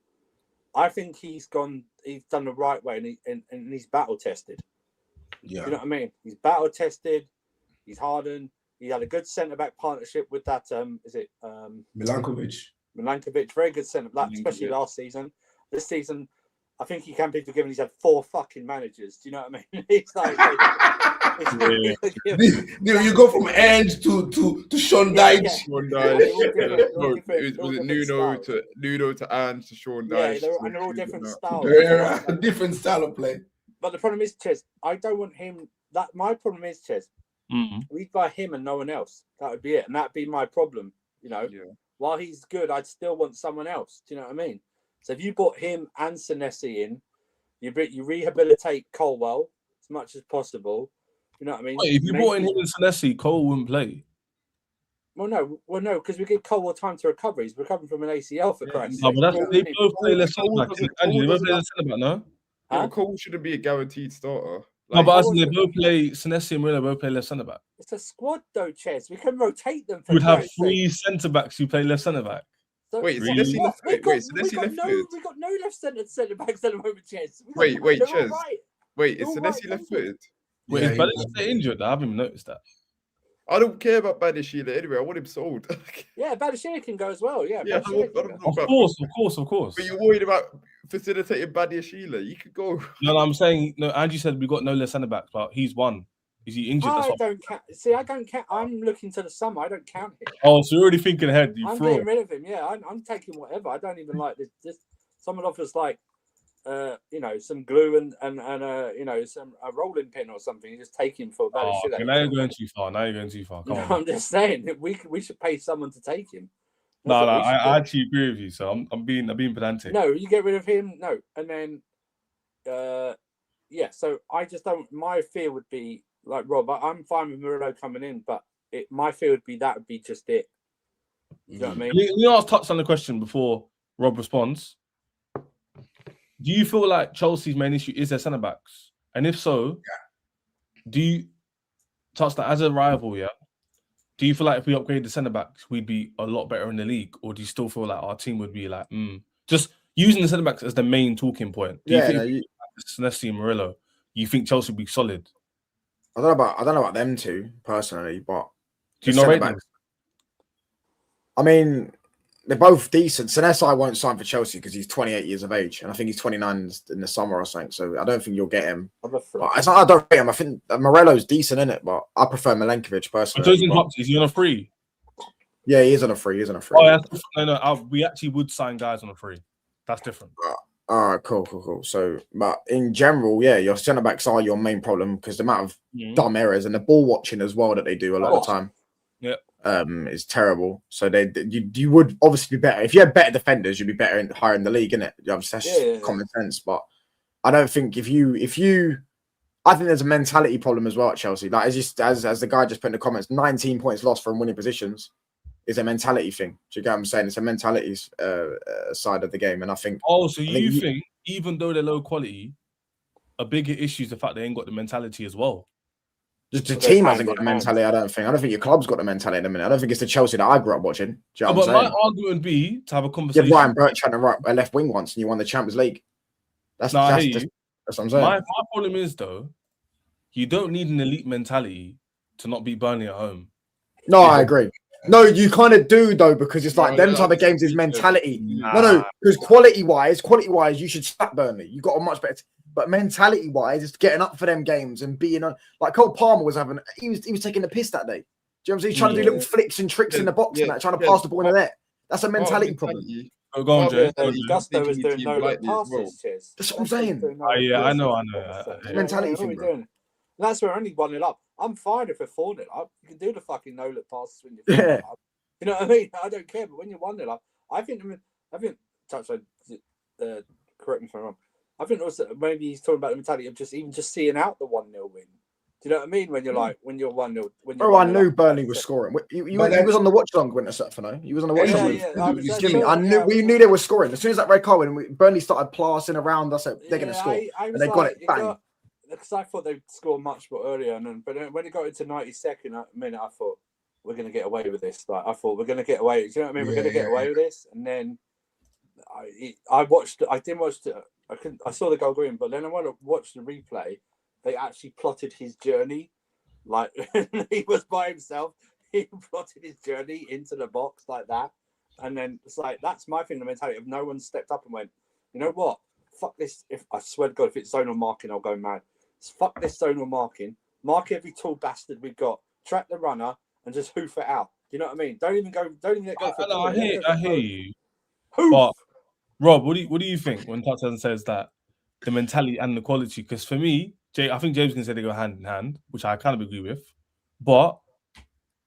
I think he's done the right way, and he's battle tested. Yeah. You know what I mean? He's battle tested. He's hardened. He had a good centre back partnership with that. Is it Milankovic? Very good centre back, especially last season. This season, I think he can be forgiven. He's had 4 fucking managers. Do you know what I mean? It's like you go from Ange to Sean Dyche. Sean Dyche. Was it Nuno to Ange to Sean Dyche? Yeah, they're all different styles. A different style of play. But the problem is, Ches, I don't want him. My problem is, Ches, we'd buy him and no one else. That would be it, and that'd be my problem. While he's good, I'd still want someone else. Do you know what I mean? So if you brought him and Senesi in, you rehabilitate Colwell as much as possible. You know what I mean? Wait, if you brought in him and Senesi, Cole wouldn't play. Well, no, because we give Colwell time to recover. He's recovering from an ACL for Christ's sake. No, but they both play left centre back. They both play left centre back, no? Huh? Cole shouldn't be a guaranteed starter. No, but they both play. Senesi and Murillo both play left centre back. It's a squad, though, Ches. We can rotate them. We'd have 3 centre backs who play left centre back. Wait, Senesi left foot. Senesi left foot. We've got no left centre backs at the moment, Ches. Wait, Ches. Wait, is Senesi left footed? Wait, is Badishile injured? I haven't even noticed that. I don't care about Badishile anyway. I want him sold. Yeah, Badishile can go as well. Yeah, of course. But you're worried about facilitating Badishile. You could go. No, I'm saying, no, Angie said we got no less centre backs, but he's one. Is he injured? I don't count. See, I don't count. I'm looking to the summer. I don't count him. Oh, so you're already thinking ahead. I'm getting rid of him. Yeah, I'm taking whatever. I don't even like this. Someone offers like, some glue and a rolling pin or something. You just take him for about shit. Okay, now you're going too far. Come on. I'm just saying we should pay someone to take him. That's I actually agree with you. So I'm being pedantic. No, you get rid of him. No, and then So I just don't. My fear would be like Rob. I'm fine with Murillo coming in, but my fear would be that would be just it. You know what I mean? We asked touch on the question before Rob responds. Do you feel like Chelsea's main issue is their centre backs? And if so, do you touch that as a rival? Yeah. Do you feel like if we upgrade the centre backs, we'd be a lot better in the league, or do you still feel like our team would be like, just using the centre backs as the main talking point? Do you think Senesi and Murillo, you think Chelsea would be solid? I don't know about them two personally, but do you not rate them? I mean, they're both decent. Senesi won't sign for Chelsea because he's 28 years of age, and I think he's 29 in the summer or something. So I don't think you'll get him. It's not I don't rate him. I think Morello's decent in it, but I prefer Milankovic personally. Is he on a free? Yeah, he is on a free. Oh, yeah, no. We actually would sign guys on a free. That's different. All right, cool. So, but in general, yeah, your centre backs are your main problem because the amount of dumb errors and the ball watching as well that they do a lot of the time. Yeah. Is terrible. So you would obviously be better if you had better defenders. You'd be better higher in the league, innit? That's common sense. But I don't think if you, I think there's a mentality problem as well at Chelsea. Like as the guy just put in the comments, 19 points lost from winning positions is a mentality thing. Do you get what I'm saying? It's a mentality side of the game, and I think. Oh, so you think even though they're low quality, a bigger issue is the fact they ain't got the mentality as well. Just the team hasn't got the mentality. I don't think your club's got the mentality at the minute. I don't think it's the Chelsea that I grew up watching. Do you know what I'm saying? My argument would be to have a conversation. Yeah, Brian Bertrand and a left wing once, and you won the Champions League. That's what I'm saying. My problem is though, you don't need an elite mentality to not beat Burnley at home. No, I agree. No, you kind of do though, because it's like them type of games is mentality. No, because quality wise, you should slap Burnley. You got a much better. But mentality wise, it's getting up for them games and being on. Like Cole Palmer was having, he was taking the piss that day. Do you know what I'm saying? He's trying to do little flicks and tricks in the box and that, trying to pass the ball in the net. That's a mentality problem. Go on, Jay. Gusto was doing no look passes. That's what I'm saying. I know. Mentality thing. That's where only 1-0 up. I'm fine if we're 4-0 up. You can do the fucking no look passes when you're 4-0 up. You know what I mean? I don't care. But when you're 1-0 up, I think touchline. Correct me if I'm wrong. I think also maybe he's talking about the mentality of just seeing out the 1-0 win. Do you know what I mean? When you're 1-0. Oh, I knew Burnley was scoring. He was on the watch long when for no. He was on the watch long. We knew they were scoring. As soon as that red card went, Burnley started passing around. I said they're going to score, and they got it. Bang. Because I thought they'd score much more earlier, but when it got into 92nd minute, I thought we're going to get away with this. Like I thought we're going to get away. Do you know what I mean? We're going to get away with this, and then I watched. I didn't watch it. I saw the goal go in, but then I want to watch the replay. They actually plotted his journey, like he was by himself. He plotted his journey into the box like that, and then it's like that's my thing. The mentality of no one stepped up and went, you know what? Fuck this! If I swear to God, if it's zonal marking, I'll go mad. Fuck this zonal marking. Mark every tall bastard we've got. Track the runner and just hoof it out. Do you know what I mean? Don't even go. Don't even go for. I hear you. Hoof. But Rob, what do you think when Touchdown says that the mentality and the quality? Because for me, I think James can say they go hand in hand, which I kind of agree with. But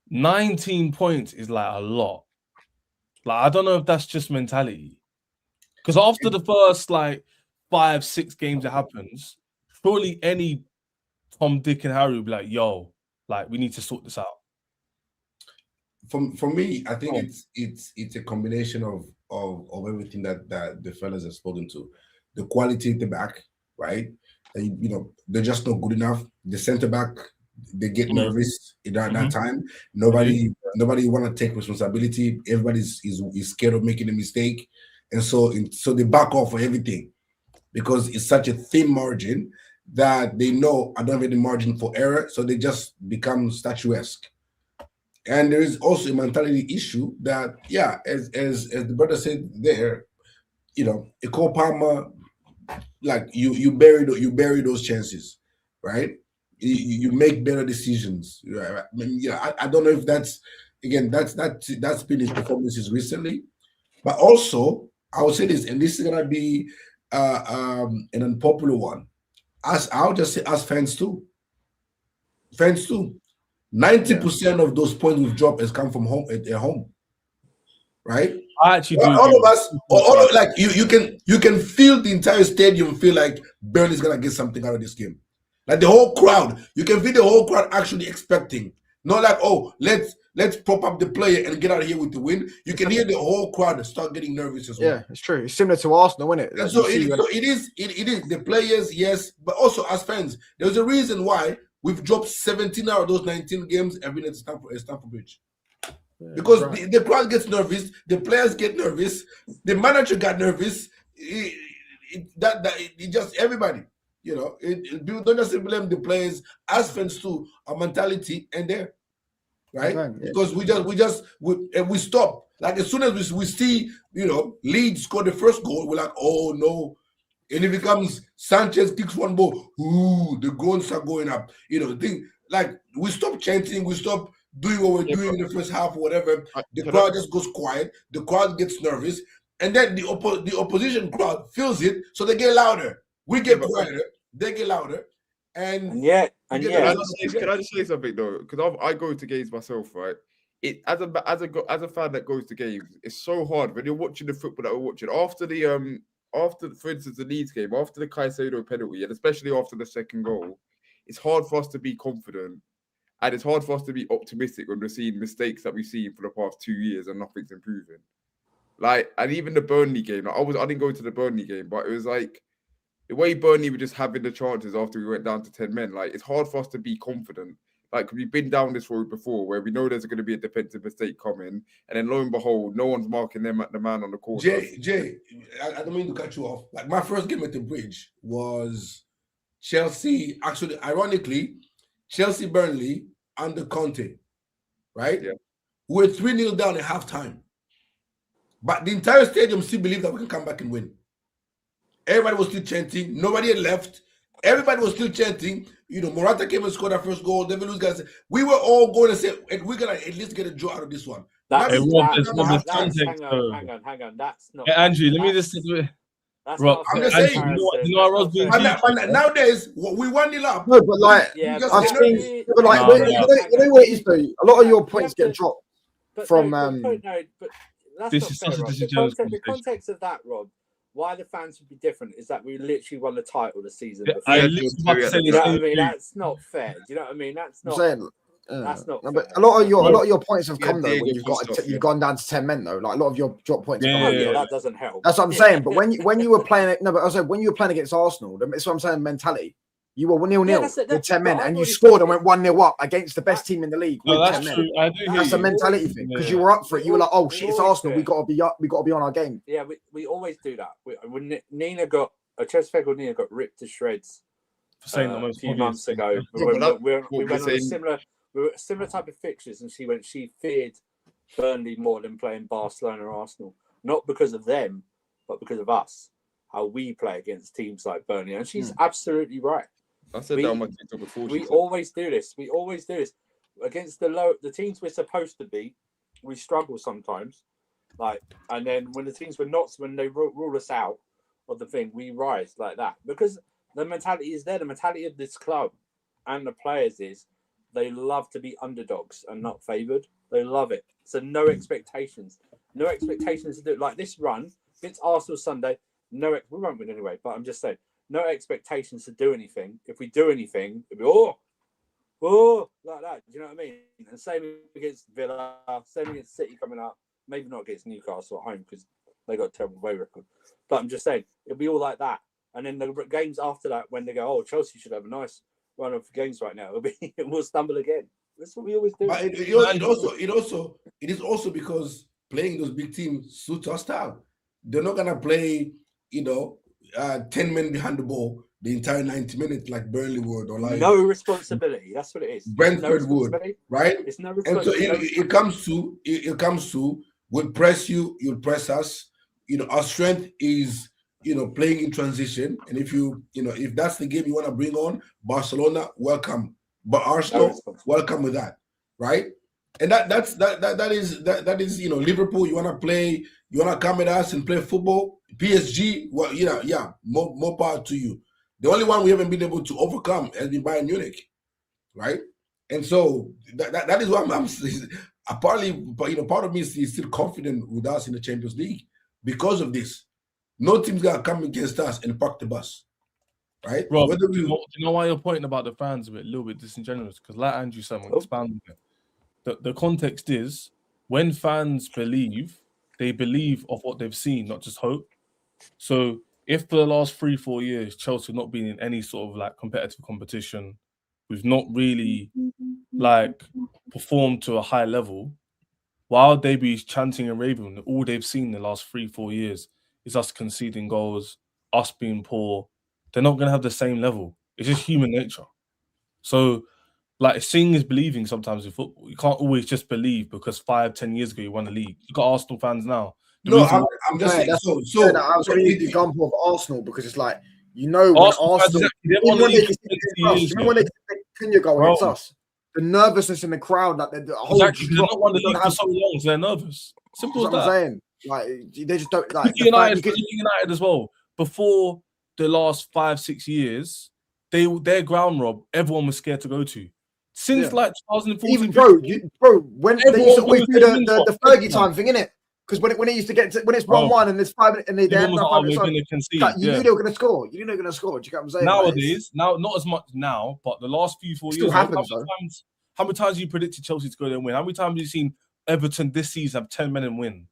19 points is like a lot. Like I don't know if that's just mentality. Because after the first 5-6 games that happens, surely any Tom, Dick, and Harry will be like, "Yo, we need to sort this out." For me, I think it's a combination of everything that the fellas have spoken to. The quality at the back, right? And, they're just not good enough. The center back, they get nervous at that time. Nobody want to take responsibility. Everybody is scared of making a mistake, and so they back off for everything because it's such a thin margin that they know I don't have any margin for error, so they just become statuesque. And there is also a mentality issue that, as the brother said there, a Cole Palmer, you bury those chances, right? You make better decisions. Right? I don't know if that's been his performances recently, but also I would say this, and this is gonna be an unpopular one. I'll just say as fans too. 90% of those points we've dropped has come from home at home, right? I actually do. All of us, you can feel the entire stadium feel like Burnley's gonna get something out of this game. Like the whole crowd, you can feel the whole crowd actually expecting. Not like, oh, let's prop up the player and get out of here with the win. You can hear the whole crowd start getting nervous as well. Yeah, it's true. It's similar to Arsenal, isn't it? And so it is the players, yes, but also as fans. There's a reason why we've dropped 17 out of those 19 games and been at Stamford Bridge. Because the crowd gets nervous, the players get nervous, the manager got nervous. It just everybody, people don't just blame the players. As fans too, our mentality and there, right? Because we stop. Like as soon as we see Leeds score the first goal, we're like, oh no. And it becomes Sanchez kicks one ball, ooh, the goals are going up. We stop chanting, we stop doing what we're doing in the first half or whatever. The crowd just goes quiet, the crowd gets nervous, and then the opposition crowd feels it, so they get louder. We get quieter, they get louder. Can I just say something though? Because I go to games myself, right? As a fan that goes to games, it's so hard when you're watching the football that we're watching after, for instance, the Leeds game, after the Caicedo penalty, and especially after the second goal, it's hard for us to be confident, and it's hard for us to be optimistic when we're seeing mistakes that we've seen for the past 2 years and nothing's improving. And even the Burnley game, I didn't go to the Burnley game, but it was like the way Burnley were just having the chances after we went down to 10 men. It's hard for us to be confident. Like, we've been down this road before where we know there's going to be a defensive mistake coming, and then lo and behold, no one's marking them at the man on the corner. Jay, I don't mean to cut you off. Like, my first game at the Bridge was Chelsea. Actually, ironically, Chelsea Burnley under Conte, right? Yeah. We're 3-0 down at halftime. But the entire stadium still believed that we can come back and win. Everybody was still chanting. Nobody had left. Everybody was still chanting. You know, Morata came and scored our first goal. David Luiz guys, we were all going to say, we're going to at least get a draw out of this one. Hang on. That's not. Hey, Andrew, let me just. Rob, I'm just saying. Nowadays, we 1-0 up. No, but like, yeah, I think, you know what it is though. A lot of your points get dropped from. But that's this not is fair, such Rob. The context of that, Rob, why the fans would be different is that we literally won the title the season before. I literally about to say you know what I mean? That's not fair. Do you know what I mean? That's not. That's not. No, but a lot of your points have come though when you've gone down to 10 men though. Like a lot of your drop points. That doesn't help. That's what I'm saying. But when you were playing, but I said when you were playing against Arsenal, that's what I'm saying. Mentality. You were 0-0 with 10 men, and you scored and went 1-0 up against the best team in the league with 10 men. That's a mentality thing because you were up for it. You were like, "Oh shit, it's Arsenal. We got to be up. We got to be on our game." Yeah, we always do that. When Nina got Nina got ripped to shreds a few months ago. We went on a similar type of fixtures, and she feared Burnley more than playing Barcelona or Arsenal, not because of them, but because of us, how we play against teams like Burnley. And she's absolutely right. I said that on my TikTok before. We always do this. Against the teams we're supposed to beat. We struggle sometimes, and then when the teams when they rule us out of the thing, we rise like that because the mentality is there. The mentality of this club and the players is they love to be underdogs and not favoured. They love it. So no expectations to do like this run against Arsenal Sunday. We won't win anyway, but I'm just saying. No expectations to do anything. If we do anything, it'll be like that. Do you know what I mean? And same against Villa, same against City coming up. Maybe not against Newcastle at home because they got a terrible away record. But I'm just saying it'll be all like that. And then the games after that, when they go, "Oh, Chelsea should have a nice run of games right now," we'll stumble again. That's what we always do. But it is also because playing those big teams suits our style. They're not gonna play, 10 men behind the ball the entire 90 minutes like Burnley would or like no responsibility. That's what it is. Brentford would, right? It's no responsibility. And so it comes to we'll press you, you'll press us. Our strength is playing in transition. And if that's the game you want to bring on, Barcelona, welcome. But Arsenal, welcome with that, right? And that is Liverpool. You want to play, you want to come at us and play football. PSG, well, more power to you. The only one we haven't been able to overcome has been Bayern Munich, right? And so that is why I'm partly, but part of me is still confident with us in the Champions League because of this. No team's gonna come against us and park the bus, right? Rob, do you know why you're pointing about the fans a little bit disingenuous? Because like Andrew said, expanding it. The context is when fans believe, they believe of what they've seen, not just hope. So if for the last 3-4 years, Chelsea have not been in any sort of like competitive competition, we've not really like performed to a high level, while they be chanting and raving, all they've seen in the last 3-4 years is us conceding goals, us being poor. They're not going to have the same level. It's just human nature. So like seeing is believing sometimes in football. You can't always just believe because 5-10 years ago you won the league. You got Arsenal fans now. I'm just saying. I was going to use the example of Arsenal because it's like when Arsenal when they Cunha go against us, the nervousness in the crowd, like the whole they're not won the league for so long, so they're nervous. Simple as that. I'm saying, like they just don't like United as well. Before the last 5-6 years, their ground, Rob, everyone was scared to go to. Since like 2014, even when they used to always do the Fergie time thing, innit? Because when it used to get when it's 1-1 and there's 5 minutes and they have 5 minutes, you knew they were going to score. You knew they were going to score. Do you get what I'm saying? Nowadays, not as much now, but the last 4 years, happens, how many times have you predicted Chelsea to go there and win? How many times have you seen Everton this season have 10 men and win?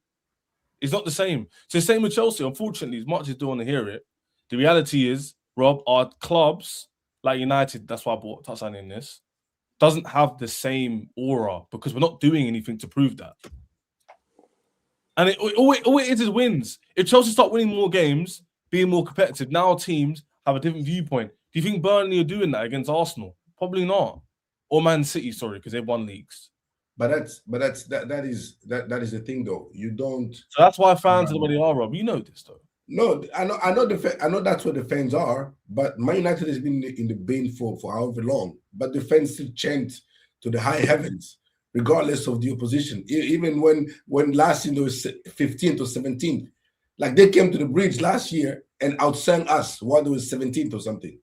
It's not the same. So the same with Chelsea. Unfortunately, as much as they want to hear it, the reality is, Rob, our clubs like United. That's why I brought touchline in this. doesn't have the same aura because we're not doing anything to prove that. And all it is wins. If Chelsea start winning more games, being more competitive, now teams have a different viewpoint. Do you think Burnley are doing that against Arsenal? Probably not. Or Man City, sorry, because they've won leagues. But that is the thing, though. You don't. So that's why fans are the way they are, Rob. You know this, though. No, I know that's what the fans are. But Man United has been in the bin for however long. But the fans still chant to the high heavens, regardless of the opposition. Even when last year there was 15th or 17th, like they came to the bridge last year and outsang us while there was 17th or something.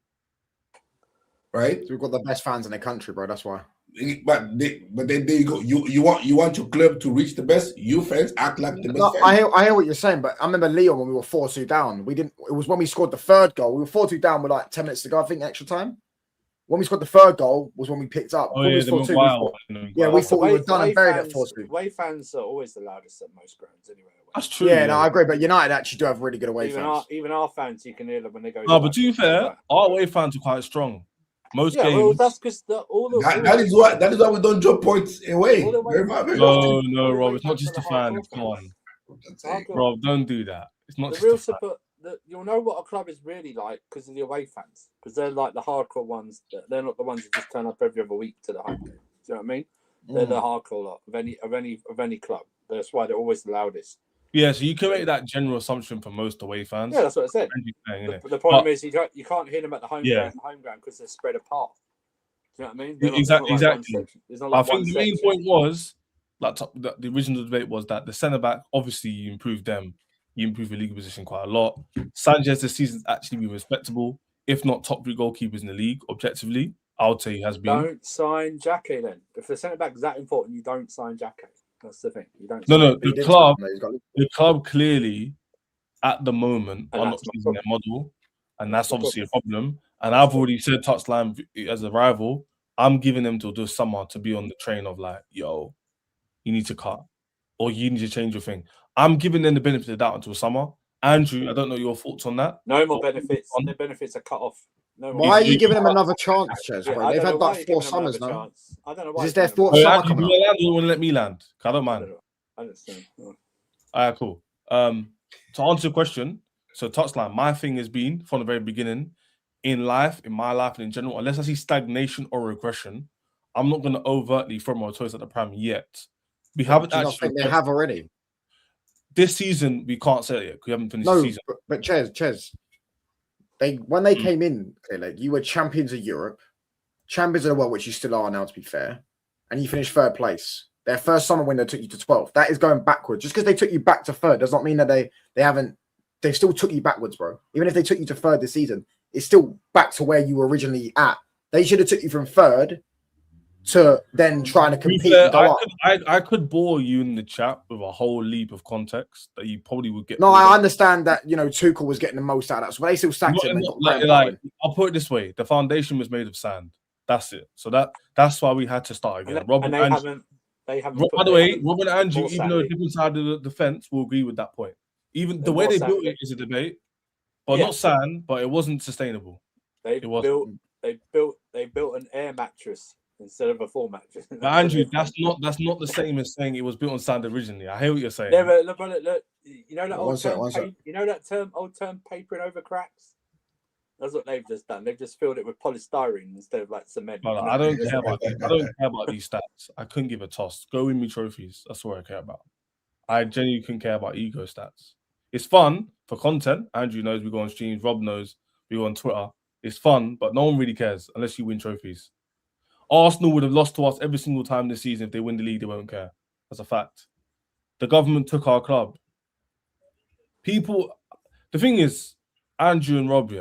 Right? So we've got the best fans in the country, bro. That's why. But then there you go. You want your club to reach the best. You fans act like the best. No, I hear what you're saying, but I remember Leon when we were 4-2 down. We didn't. It was when we scored the third goal. We were 4-2 down with like 10 minutes to go. I think extra time. When we scored the third goal was when we picked up. Oh, yeah, we thought we were done and buried at 4-2. Away fans are always the loudest at most grounds anyway. That's true. Yeah, no, I agree. But United actually do have really good away fans. Even our fans, you can hear them when they go. No, but to be fair, our away fans are quite strong. Most games. Well, that's because that is why we don't drop points away. No, Rob, it's not just the fans. Come on, Rob, don't do that. It's not just the real the support. You'll know what a club is really like because of the away fans, because they're like the hardcore ones. They're not the ones that just turn up every other week to the home game. Do you know what I mean? They're the hardcore lot of any club. That's why they're always the loudest. Yeah, so you can make that general assumption for most away fans. Yeah, that's what I said. The problem is you can't hear them at the home ground because they're spread apart. Do you know what I mean? Exactly. I think the main point was the original debate was that the centre back, obviously you improve them, you improve your league position quite a lot. Sanchez this season's actually been respectable, if not top 3 goalkeepers in the league, objectively. I would say he has been. Don't sign Jackie then. If the centre back is that important, you don't sign Jackie. That's the thing. You don't. No. The club clearly, at the moment, are not using their model, and that's obviously a problem. And I've already said touchline as a rival. I'm giving them till this summer to be on the train of like, yo, you need to cut, or you need to change your thing. I'm giving them the benefit of the doubt until summer. Andrew, I don't know your thoughts on that. No more benefits. The benefits are cut off. No more. Why are you giving them another chance, Ches? They've had like 4 summers now. I don't know why. Is this their 4th summer coming up? You want to let me land? I don't mind. I understand. All right, cool. To answer your question, so touchline, my thing has been from the very beginning, in life, in my life and in general, unless I see stagnation or regression, I'm not going to overtly throw my toys at the Prem yet. We haven't actually. They have already. This season, we can't say it yet because we haven't finished the season. But Ches, when they came in, like, you were champions of Europe, champions of the world, which you still are now, to be fair, and you finished 3rd place. Their first summer window took you to 12th. That is going backwards. Just because they took you back to 3rd does not mean that they still took you backwards, bro. Even if they took you to 3rd this season, it's still back to where you were originally at. They should have took you from 3rd to then trying to compete. I could bore you in the chat with a whole leap of context that you probably would get. No, I understand that, Tuchel was getting the most out of that. So they still sacked him. I'll put it this way. The foundation was made of sand. That's it. So that's why we had to start again. By the way, Robin and Andrew, even though different side of the fence, will agree with that point. Even the way they built it is a debate. But not sand, but it wasn't sustainable. They built an air mattress instead of a full mattress. But Andrew, that's not the same as saying it was built on sand originally. I hear what you're saying. Yeah, but look, you know that old term papering over cracks? That's what they've just done. They've just filled it with polystyrene instead of like cement. No, I don't care about that. I don't care about these stats. I couldn't give a toss. Go win me trophies. That's what I care about. I genuinely couldn't care about ego stats. It's fun for content. Andrew knows we go on streams. Rob knows we go on Twitter. It's fun, but no one really cares unless you win trophies. Arsenal would have lost to us every single time this season. If they win the league, they won't care. That's a fact. The government took our club. The thing is, Andrew and Rob,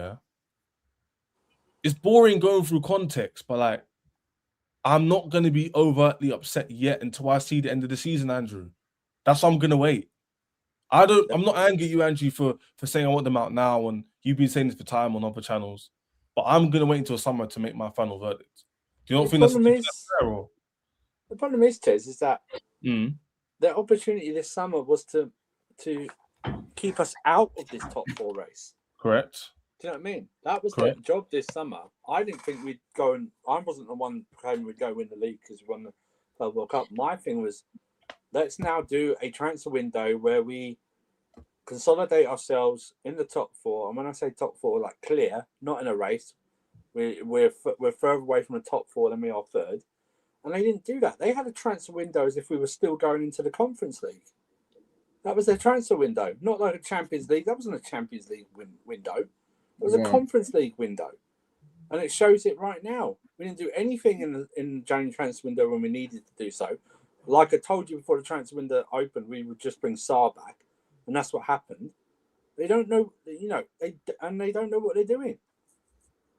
it's boring going through context, but like, I'm not going to be overtly upset yet until I see the end of the season, Andrew. That's why I'm going to wait. I'm not angry at you, Andrew, for saying I want them out now, and you've been saying this for time on other channels, but I'm going to wait until summer to make my final verdict. Do you not think that's fair? Or? The problem is, Tez, is that the opportunity this summer was to keep us out of this top 4 race. Correct. Do you know what I mean? That was their job this summer. I didn't think we'd go and I wasn't the one claiming we'd go win the league because we won the Club World Cup. My thing was, let's now do a transfer window where we consolidate ourselves in the top 4. And when I say top 4, like clear, not in a race. We're further away from the top 4 than we are third. And they didn't do that. They had a transfer window as if we were still going into the Conference League. That was their transfer window, not like a Champions League. That wasn't a Champions League window. It was a Conference League window, and it shows it right now. We didn't do anything in the January transfer window when we needed to do so. Like I told you before the transfer window opened, we would just bring Sarr back, and that's what happened. They don't know, they don't know what they're doing.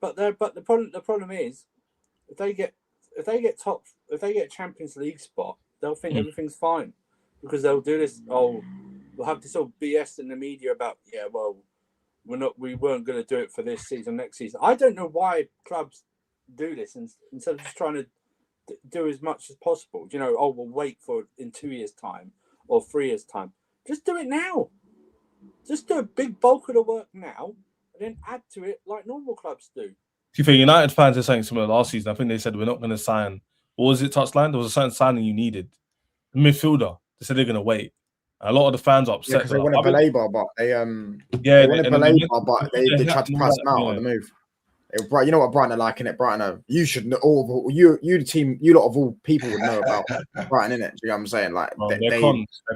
But the problem is, if they get a Champions League spot, they'll think everything's fine because they'll do this. Oh, we'll have this all BS in the media about we weren't going to do it for this season, next season. I don't know why clubs do this instead of just trying to do as much as possible. We'll wait for in 2 years' time or 3 years' time. Just do it now. Just do a big bulk of the work now and then add to it like normal clubs do. You think United fans are saying similar last season? I think they said we're not going to sign. What was it, touchline? There was a certain signing you needed. The midfielder. They said they're going to wait. A lot of the fans are upset. Because they want to belabor, but they tried to price them out on the move. You know what Brighton are like, innit? Brighton you should know you the team, you lot of all people would know about Brighton, innit? Do you know what I'm saying? Like they're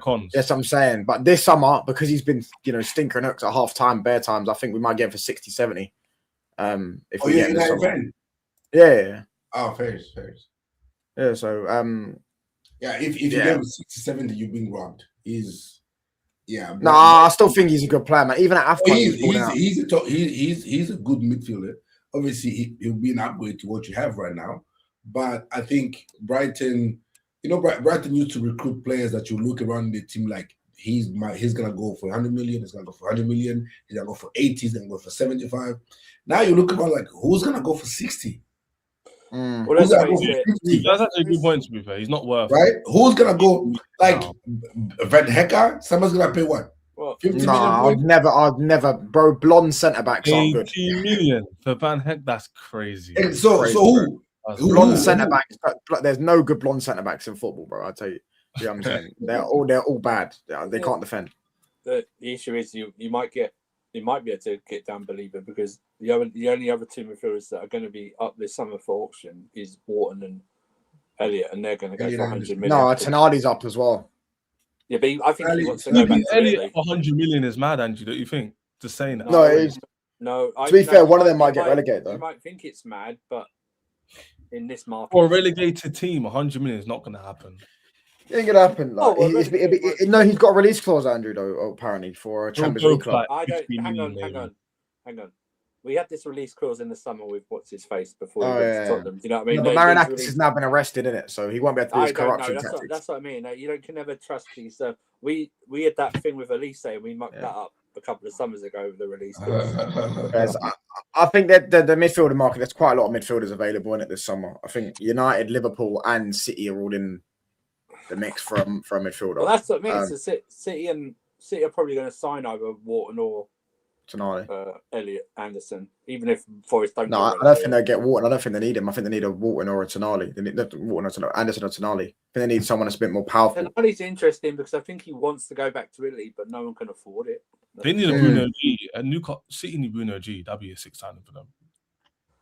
cons. Yes, I'm saying. But this summer, because he's been stinking hooks at half time, bare times, I think we might get him for 60, 70. If we get him. Yeah. Oh, fair. Yeah, so if you get him 60, 70, you're being robbed. I still think he's a good player, man. Even at AFCON, he's a good midfielder. Obviously, he'll be an upgrade to what you have right now. But I think Brighton, Brighton used to recruit players that you look around the team like he's gonna go for 100 million. He's gonna go for 100 million. He's gonna go for 80. He's gonna go for 75. Now you look around like who's gonna go for 60? Well, that's actually a good point, to be fair. He's not worth right. Who's gonna go like Van Hecker? Someone's gonna pay what? 50 million? I've never, bro. Blonde centre backs aren't good. 80 million for Van Heck. That's crazy. So who? Blonde centre backs. There's no good blonde centre backs in football, bro. I tell you. You know what I'm saying? They're all bad. They can't defend. The issue is you might be able to get down Believer because the only other two midfielders that are going to be up this summer for auction is Wharton and Elliott, and they're going to go for 100 million. No, Tonali's up as well. Yeah, but I think he wants to go back to Elliott. 100 million is mad, Andrew. Don't you think? Just saying that. No. To be fair, one of them might get relegated though. You might think it's mad, but in this market, for a relegated team, 100 million is not going to happen. It ain't gonna happen. He's got a release clause, Andrew. Though apparently for a Champions League club. Hang on. We had this release clause in the summer with what's his face before he went to Tottenham. Do you know what I mean? But Maresca has now been arrested, in it, so he won't be able to do his corruption tactics. That's what I mean. You can never trust these. We had that thing with Elise, and we mucked that up a couple of summers ago with the release clause. I think that the midfielder market, there's quite a lot of midfielders available in it this summer. I think United, Liverpool, and City are all in the mix for a midfielder. Well, that's what I mean. So City are probably going to sign either Wharton or Elliott, Anderson, even if Forest don't. No, I don't think they get Wharton. I don't think they need him. I think they need a Wharton or a Tonali. They need Wharton or Anderson or Tonali. I think they need someone that's a bit more powerful. Tonali's interesting because I think he wants to go back to Italy, but no one can afford it. They need a Bruno G. City need Bruno G. That'd be a 6 signing for them.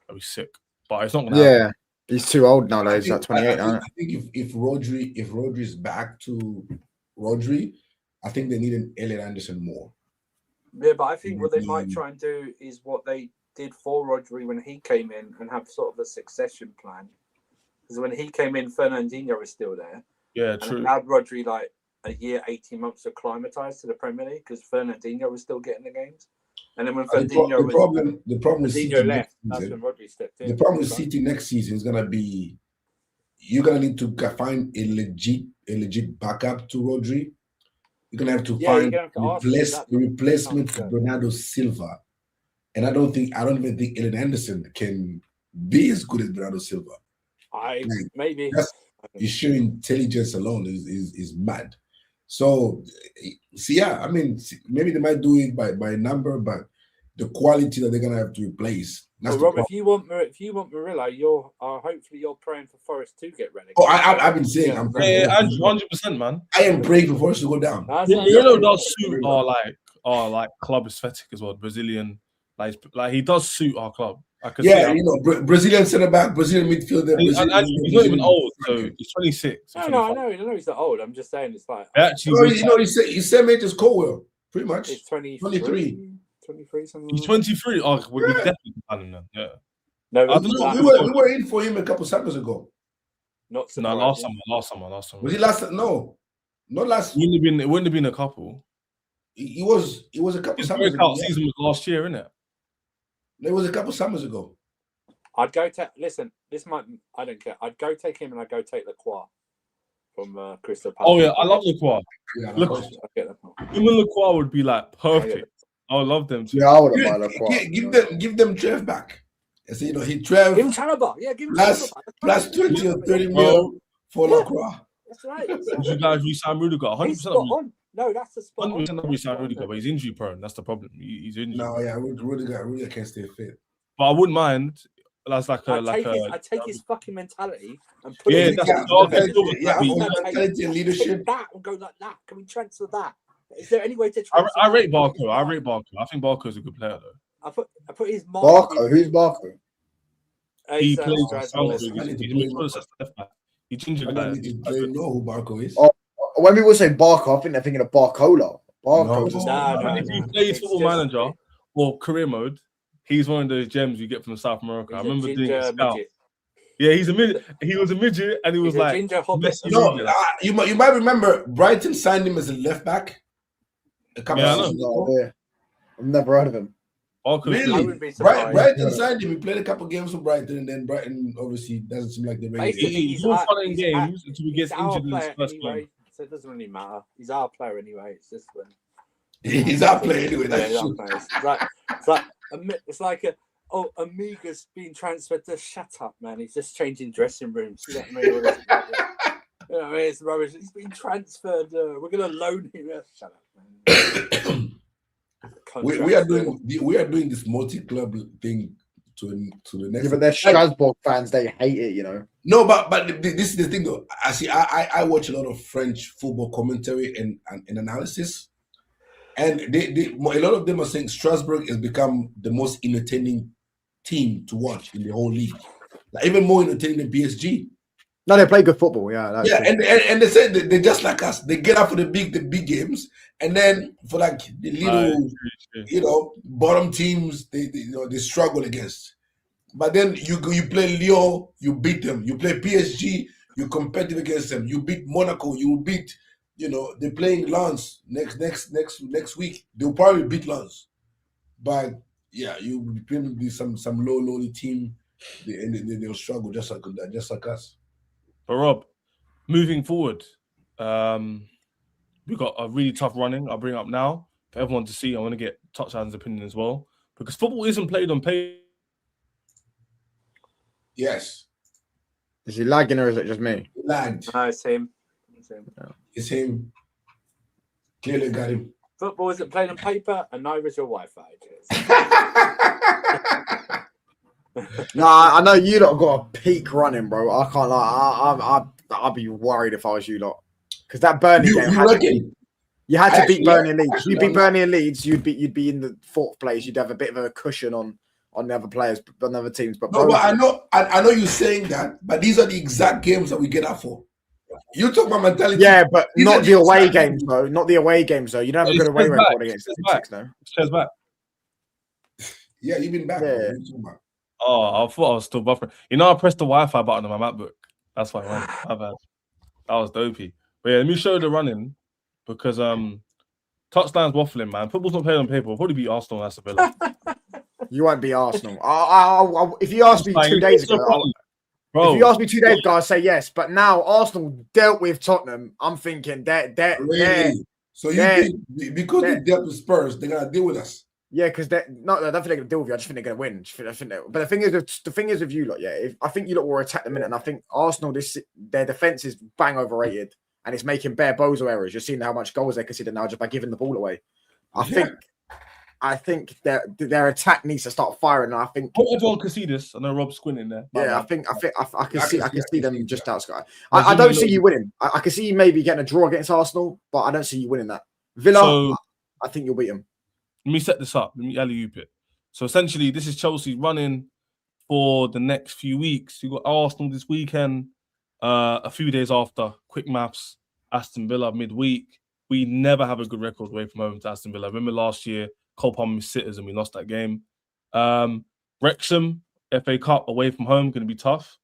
That'd be sick. But it's not going to happen. He's too old nowadays. He's like 28 now. I think if Rodri's back to Rodri, I think they need an Elliot Anderson more. Yeah, but I think what they might try and do is what they did for Rodri when he came in and have sort of a succession plan. Because when he came in, Fernandinho was still there. Yeah, true. And allowed Rodri like a year, 18 months to acclimatise to the Premier League because Fernandinho was still getting the games. And then when Fernandinho the problem with City left, that's when Rodri stepped in. The problem with City next season is gonna be you're gonna need to find a legit backup to Rodri. You're gonna have to find a replacement for Bernardo Silva, and I don't even think Elliot Anderson can be as good as Bernardo Silva. Maybe his sheer intelligence alone is mad. So I mean, maybe they might do it by number, but the quality that they're gonna have to replace. Well, Rob, if you want Murillo, you're hopefully you're praying for Forest to get relegated. Oh, I've been saying I'm praying. 100%, man. I am praying for Forest to go down. Murillo does suit our like club aesthetic as well. Brazilian, like he does suit our club. Brazilian centre back, Brazilian midfielder. He's not even old, so he's 26. No, I know he's not old. I'm just saying it's like he's same age as Colwell, pretty much. He's 23, something. He's 23. Oh, we're definitely planning them. Yeah. No, we were in for him a couple summers ago. Last summer. Was he last? No, not last. It wouldn't have been a couple. It was a couple summers ago. Breakout season was last year, isn't it? It was a couple summers ago. I'd go take. Listen, I don't care. I'd go take him and I'd go take Lacroix from Crystal Palace. Oh yeah, I love Lacroix. Yeah, him and Lacroix would be like perfect. I would love them too. Yeah, I would have liked Lacroix. Give them Trev back. And say, he Trev. Give him Chalobah. Yeah, give him plus 20 or 30 mil for Lacroix. That's right. You guys re-sign Rudiger 100%. No, that's the spot. 100% re-sign Rudiger, but he's injury prone. That's the problem. He's injured. No, yeah, Rudiger can't stay fit. But I wouldn't mind. That's I take his fucking mentality and put it. Mentality and leadership. That and go like that. Can we transfer that? Is there any way to transfer? I rate Barco. I think Barco is a good player though. I put his Barco. Who's Barco? He plays. He ginger guy. They know who Barco is. Oh, when people say Barco, I think they're thinking of Barcola. Barco. No. If he plays Football Manager or career mode, he's one of those gems you get from South America. I remember doing a scout. Yeah, he's a midget. He was a midget, and he was like, you might remember Brighton signed him as a left back. A couple of seasons ago. I've never heard of him. Really? Brighton signed him. He played a couple games for Brighton, and then Brighton obviously doesn't seem like they're ready. He's all fun in games until he gets injured in his first game. So it doesn't really matter. He's our player anyway. It's just when he's our player anyway. It's like Amiga's being transferred to shut up, man. He's just changing dressing rooms. You know what I mean? It's rubbish. He's been transferred. We're gonna loan him. Shut up, man. we are doing this multi-club thing to the next. Yeah, but they're Strasbourg fans. They hate it, you know. No, but this is the thing though. I watch a lot of French football commentary and analysis, and a lot of them are saying Strasbourg has become the most entertaining team to watch in the whole league, like even more entertaining than PSG. No, they play good football. Yeah, and they said they're just like us. They get up for the big games, and then for like the little, bottom teams, they struggle against. But then you play Lyon, you beat them. You play PSG, you competitive against them. You beat Monaco, you beat. They're playing Lens next week. They'll probably beat Lens, but yeah, you will probably some lowly team, and they'll struggle just like us. But Rob, moving forward, we've got a really tough running. I'll bring up now for everyone to see. I want to get Touchdown's opinion as well, because football isn't played on paper. Yes. Is he lagging or is it just me? He lagged. No, it's him. It's him. Clearly got him. Football isn't played on paper, and neither is your Wi-Fi. Nah, I know you lot got a peak running, bro. I can't lie. I'd be worried if I was you lot, because that Burnley game. You had to beat Burnley and Leeds. You beat Burnley and Leeds, you'd be in the fourth place. You'd have a bit of a cushion on the other players, on the other teams. But I know you're saying that, but these are the exact games that we get up for. You talk about mentality. Yeah, but not the away games, though. Not the away games, though. You don't have a good away record against the Six, no. Shares back. Yeah, you've been back. Yeah. Oh, I thought I was still buffering. I pressed the Wi-Fi button on my MacBook. That's why I ran. My bad. That was dopey. But yeah, let me show the running, because Touchdown's waffling, man. Football's not played on paper. We'll probably beat Arsenal and Aston Villa. You won't be Arsenal. If you asked me 2 days ago, if you asked me 2 days ago, I'd say yes. But now Arsenal dealt with Tottenham. I'm thinking they're so you think because they dealt with Spurs, they're gonna deal with us. Yeah, because I don't think they're gonna deal with you. I just think they're gonna win. But the thing is with you lot, yeah. I think you lot will attack the minute, and I think Arsenal, their defense is bang overrated, and it's making bare bozo errors. You're seeing how much goals they consider now just by giving the ball away. I I think their attack needs to start firing. And I think everyone can see this. I know Rob's squinting there. Yeah, I can see them just outside. I don't see you winning. I can see you maybe getting a draw against Arsenal, but I don't see you winning that. Villa, I think you'll beat them. Let me set this up. Let me alley-oop it. So essentially, this is Chelsea running for the next few weeks. You got Arsenal this weekend. A few days after, quick maths, Aston Villa midweek. We never have a good record away from home to Aston Villa. Remember last year, Cole Palmer missed sitters and we lost that game. Wrexham, FA Cup away from home, going to be tough.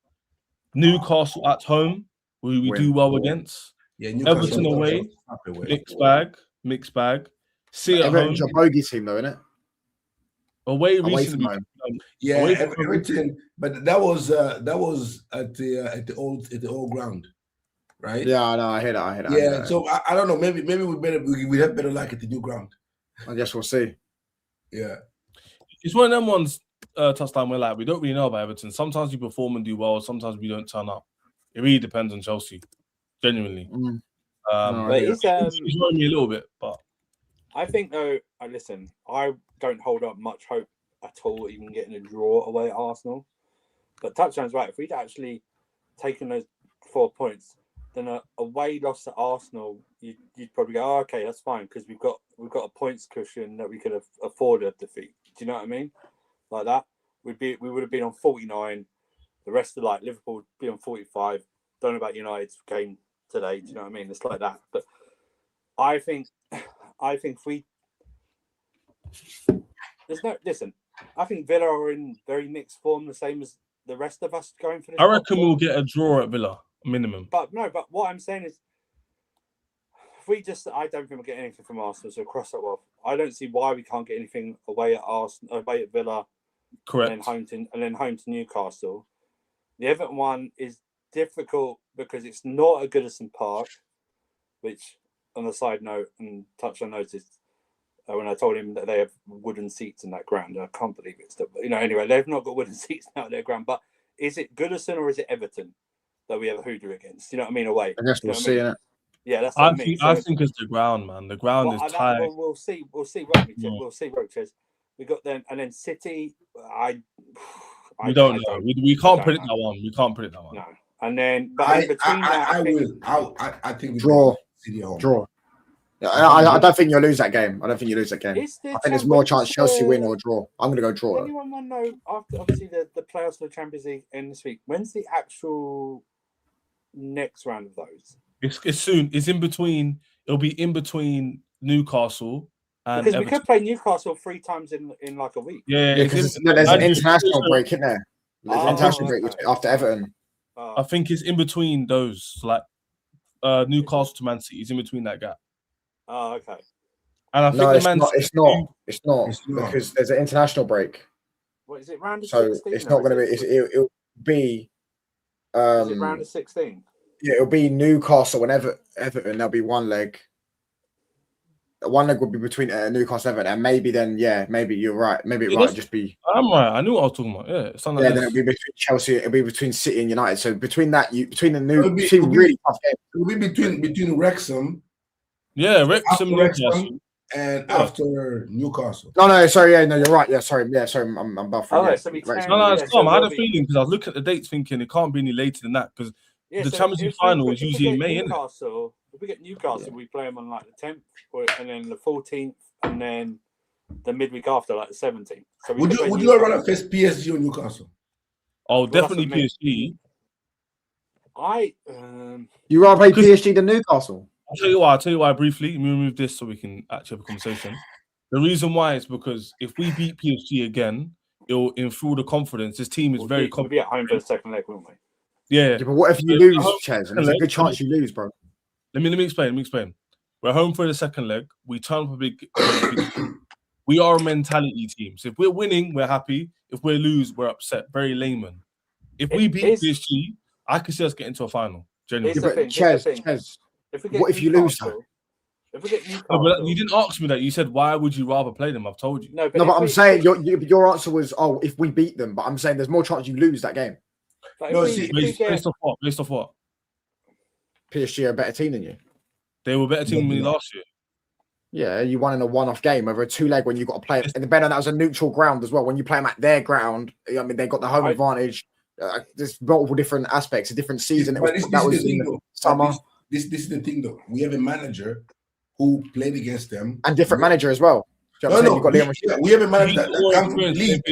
Newcastle at home, who we do well against. Yeah, Everton away, mixed bag. See at home. Everton's a bogey team though, isn't it? Away recently. Everton, but that was at the old ground, right? Yeah, no, I hear that. Yeah, so I don't know. Maybe we have better luck at the new ground. I guess we'll see. Yeah, it's one of them ones. Touchdown where like we don't really know about Everton. Sometimes we perform and do well. Sometimes we don't turn up. It really depends on Chelsea. Genuinely, but it's annoying me a little bit, but I think though. Listen, I don't hold up much hope at all, even getting a draw away at Arsenal. But Touchdown's right. If we'd actually taken those 4 points, then a away loss at Arsenal, you'd probably go, oh, okay, that's fine because we've got a points cushion that we could have afforded a defeat. Do you know what I mean? Like that, we would have been on 49. The rest of Liverpool would be on 45. Don't know about United's game today. Do you know what I mean? It's like that. But I think we. Listen. I think Villa are in very mixed form, the same as the rest of us going for this. I reckon we'll get a draw at Villa minimum. But what I'm saying is, I don't think we'll get anything from Arsenal. So cross that off. I don't see why we can't get anything away at Arsenal, away at Villa. Correct. And then home to Newcastle. The Everton one is difficult because it's not at Goodison Park, which, on the side note, and Touchdown noticed when I told him that they have wooden seats in that ground. I can't believe it still. But, anyway, they've not got wooden seats now at their ground. But is it Goodison or is it Everton that we have a hoodoo against? You know what I mean? Away. I guess we'll see it. Yeah, that's what I mean. I think it's the ground, man. The ground is tight. We'll see. We'll see, Roaches. We got them, and then City. We don't know. We can't predict that one. We can't predict that one. No. And then, but I think we draw. City home. Draw. Yeah, I don't think you'll lose that game. I think there's more chance Chelsea win or draw. I'm going to go draw. Anyone want to know, after obviously the playoffs for the Champions League end this week, when's the actual next round of those? It's soon. It's in between. It'll be in between Newcastle and because Everton. We could play Newcastle 3 times in like a week. Yeah, because there's an international break, isn't there? There's an international break after Everton. I think it's in between those, Newcastle to Man City is in between that gap. Oh, okay. And I think it's not because there's an international break. What is it? Round of 16? So it's not going to be. It'll be. Is it round of 16? Yeah, it'll be Newcastle and Everton. There'll be one leg. One leg will be between Newcastle and Everton, and maybe you're right. Maybe it might just be. I'm right. I knew what I was talking about. Yeah, then it'll be between Chelsea. It'll be between City and United. So between the new really tough games. It'll be between Wrexham. Yeah, Wrexham, Newcastle, and after Newcastle. No, sorry, you're right. Yeah, sorry, I'm buffering. Oh, yeah. So it's calm. I had a feeling because I was looking at the dates, thinking it can't be any later than that because the Champions League final is usually in May, isn't it? If we get Newcastle, we play them on the 10th, and then the 14th, and then the midweek after, the 17th. So would you rather face PSG or Newcastle? Oh, definitely PSG. You rather play PSG than Newcastle? I'll tell you why briefly. Let me remove this so we can actually have a conversation. The reason why is because if we beat PSG again, it'll infill the confidence. This team is very confident. We'll be at home for the second leg, won't we? Yeah. But what if you lose, Chez? There's a good chance you lose, bro. Let me explain. We're home for the second leg. We turn for big. We are a mentality team. So if we're winning, we're happy. If we lose, we're upset. Very layman. If we beat PSG, I can see us getting to a final. Genuinely. Chez. What if you lose though? If we get Newcastle, but you didn't ask me that. You said, "Why would you rather play them?" I've told you. But I'm saying your answer was, "Oh, if we beat them." But I'm saying there's more chance you lose that game. Based off what? PSG are a better team than you. They were a better team than me last year. Yeah, you won in a one-off game over a two-leg when you got to play it. And the better that was a neutral ground as well. When you play them at their ground, I mean, they got the home advantage. There's multiple different aspects, a different season. That was in the summer. This is the thing, though. We have a manager who played against them. And different manager as well. We have a manager that comes from the league.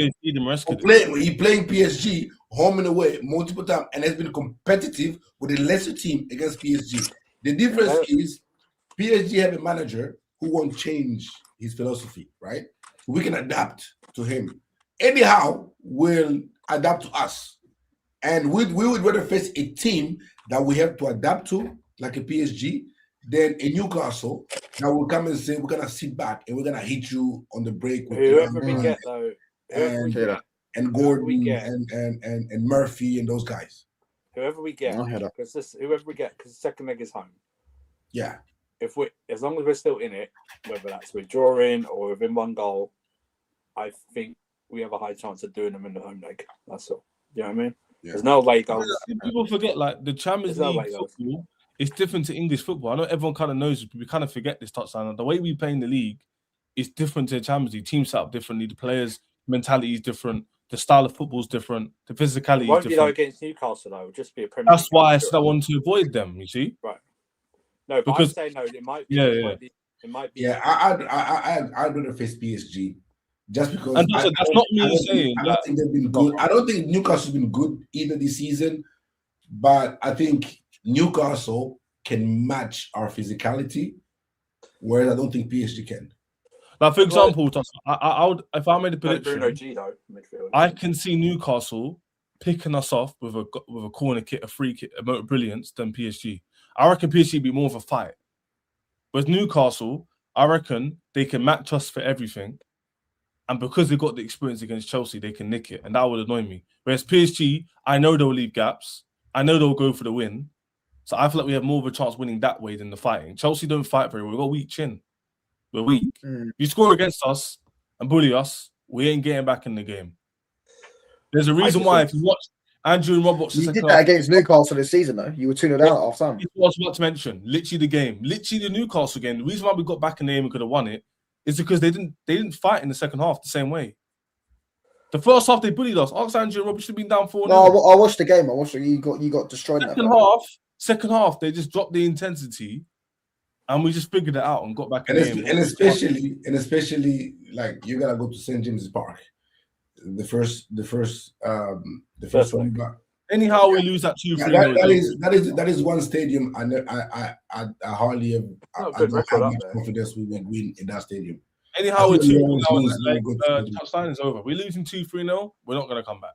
He playing PSG home and away multiple times and has been competitive with a lesser team against PSG. The difference is PSG have a manager who won't change his philosophy, right? We can adapt to him. Anyhow, will adapt to us. And we would rather face a team that we have to adapt to, like a PSG, than a Newcastle that will come and say, we're going to sit back and we're going to hit you on the break. With whoever we get, though. And Gordon and Murphy and those guys. Whoever we get, because the second leg is home. Yeah. As long as we're still in it, whether that's with drawing or within one goal, I think we have a high chance of doing them in the home leg. That's all. You know what I mean? Yeah. There's no way goals. People forget, like, the Champions League football is different to English football. I know everyone kind of knows, but we kind of forget this touchdown. The way we play in the league is different to the Champions League. Teams set up differently. The players' mentality is different. The style of football is different. The physicality is different. Won't be though against Newcastle, though. It'll just be a Premier That's why I said I want to avoid them, you see? Right. No, but I'd say no. It might be. It might be. Yeah, I'd rather face PSG. Just because that's not me saying. I don't think they've been good. I don't think Newcastle's been good either this season, but I think Newcastle can match our physicality, whereas I don't think PSG can. Like, for example, I would, if I made a prediction, I can see Newcastle picking us off with a corner kick, a free kick, a motor brilliance than PSG. I reckon PSG would be more of a fight. But Newcastle, I reckon they can match us for everything. And because they've got the experience against Chelsea, they can nick it. And that would annoy me. Whereas PSG, I know they'll leave gaps. I know they'll go for the win. So I feel like we have more of a chance winning that way than the fighting. Chelsea don't fight very well. We've got a weak chin. We're weak. If you score against us and bully us, we ain't getting back in the game. There's a reason why, if you watch Andrew and Rob watch you did that against Newcastle this season, though. You were 2-0 down at half time. I was about to mention, literally the game. Literally the Newcastle game. The reason why we got back in the game and could have won it is because they didn't fight in the second half the same way. The first half they bullied us. Ask Andrew and Rob should have been down 4-0. No, I watched the game. I watched it. You got destroyed. Second half, they just dropped the intensity, and we just figured it out and got back in the game. And especially, like, you gotta go to St. James's Park. The first one back. Anyhow, we lose that 2-3. That is one stadium. I hardly have. I don't have much confidence we will win in that stadium. Anyhow, we're 2-0. Touchdown is over. We're losing 2-3-0. We're not gonna come back.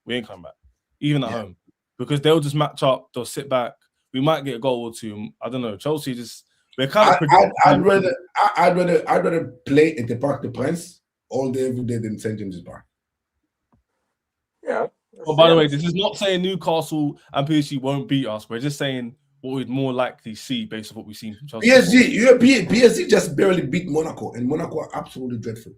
We ain't come back, even at home, because they'll just match up. They'll sit back. We might get a goal or two. I don't know. Chelsea just. We're kind of. I'd rather play at the Parc des Princes all day every day than St. James's Park. Yeah. Oh, by the way, this is not saying Newcastle and PSG won't beat us. We're just saying what we'd more likely see based on what we've seen from Chelsea. PSG just barely beat Monaco, and Monaco are absolutely dreadful.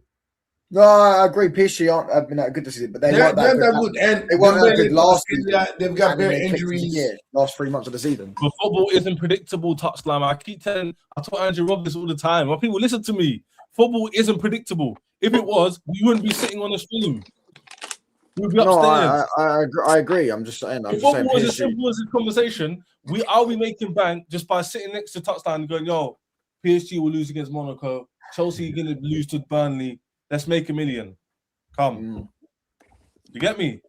No, I agree. PSG have been that good this season, but they're not that good. And they weren't that good last season. They've got bare injuries. Last 3 months of the season. But football isn't predictable, touchline. I told Andrew Rob this all the time. Well, people listen to me. Football isn't predictable. If it was, we wouldn't be sitting on a stream. We'd be upstairs. I agree. I'm just saying. If football was as simple as a conversation, we making bank just by sitting next to touchline and going, yo, PSG will lose against Monaco. Chelsea are going to lose to Burnley. Let's make $1 million. Come. You get me?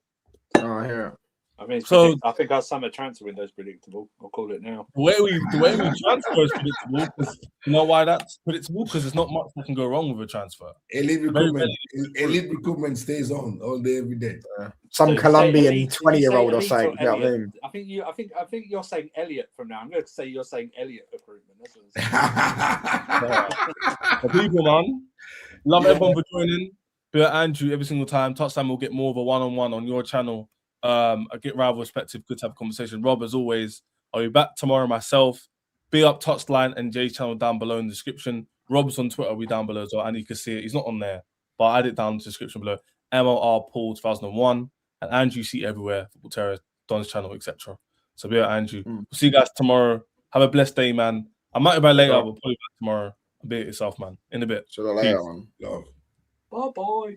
Oh, I hear it. I mean, so I think our summer transfer window is predictable. I'll call it now. The way we transfer is predictable. You know why that's predictable? Because there's not much that can go wrong with a transfer. Elite recruitment stays on all day, every day. Some Colombian 20-year-old or so. You know what I mean? I think you're saying Elliot from now. I'm going to say you're saying Elliot recruitment. The people, man. Love everyone for joining. But Andrew, every single time, Touchdown will get more of a one-on-one on your channel. I get rival perspective. Good to have a conversation. Rob, as always, I'll be back tomorrow myself. Be up Touchline and Jay's channel down below in the description. Rob's on Twitter, we down below as well, and you can see it. He's not on there, but I add it down in the description below. MLR Paul 2001 and Andrew see everywhere. Football Terror, Don's channel, etc. So be up, Andrew. We'll see you guys tomorrow. Have a blessed day, man. I might be back later, but probably back tomorrow. Be it yourself, man. In a bit. Should I lay on? Love. Bye bye.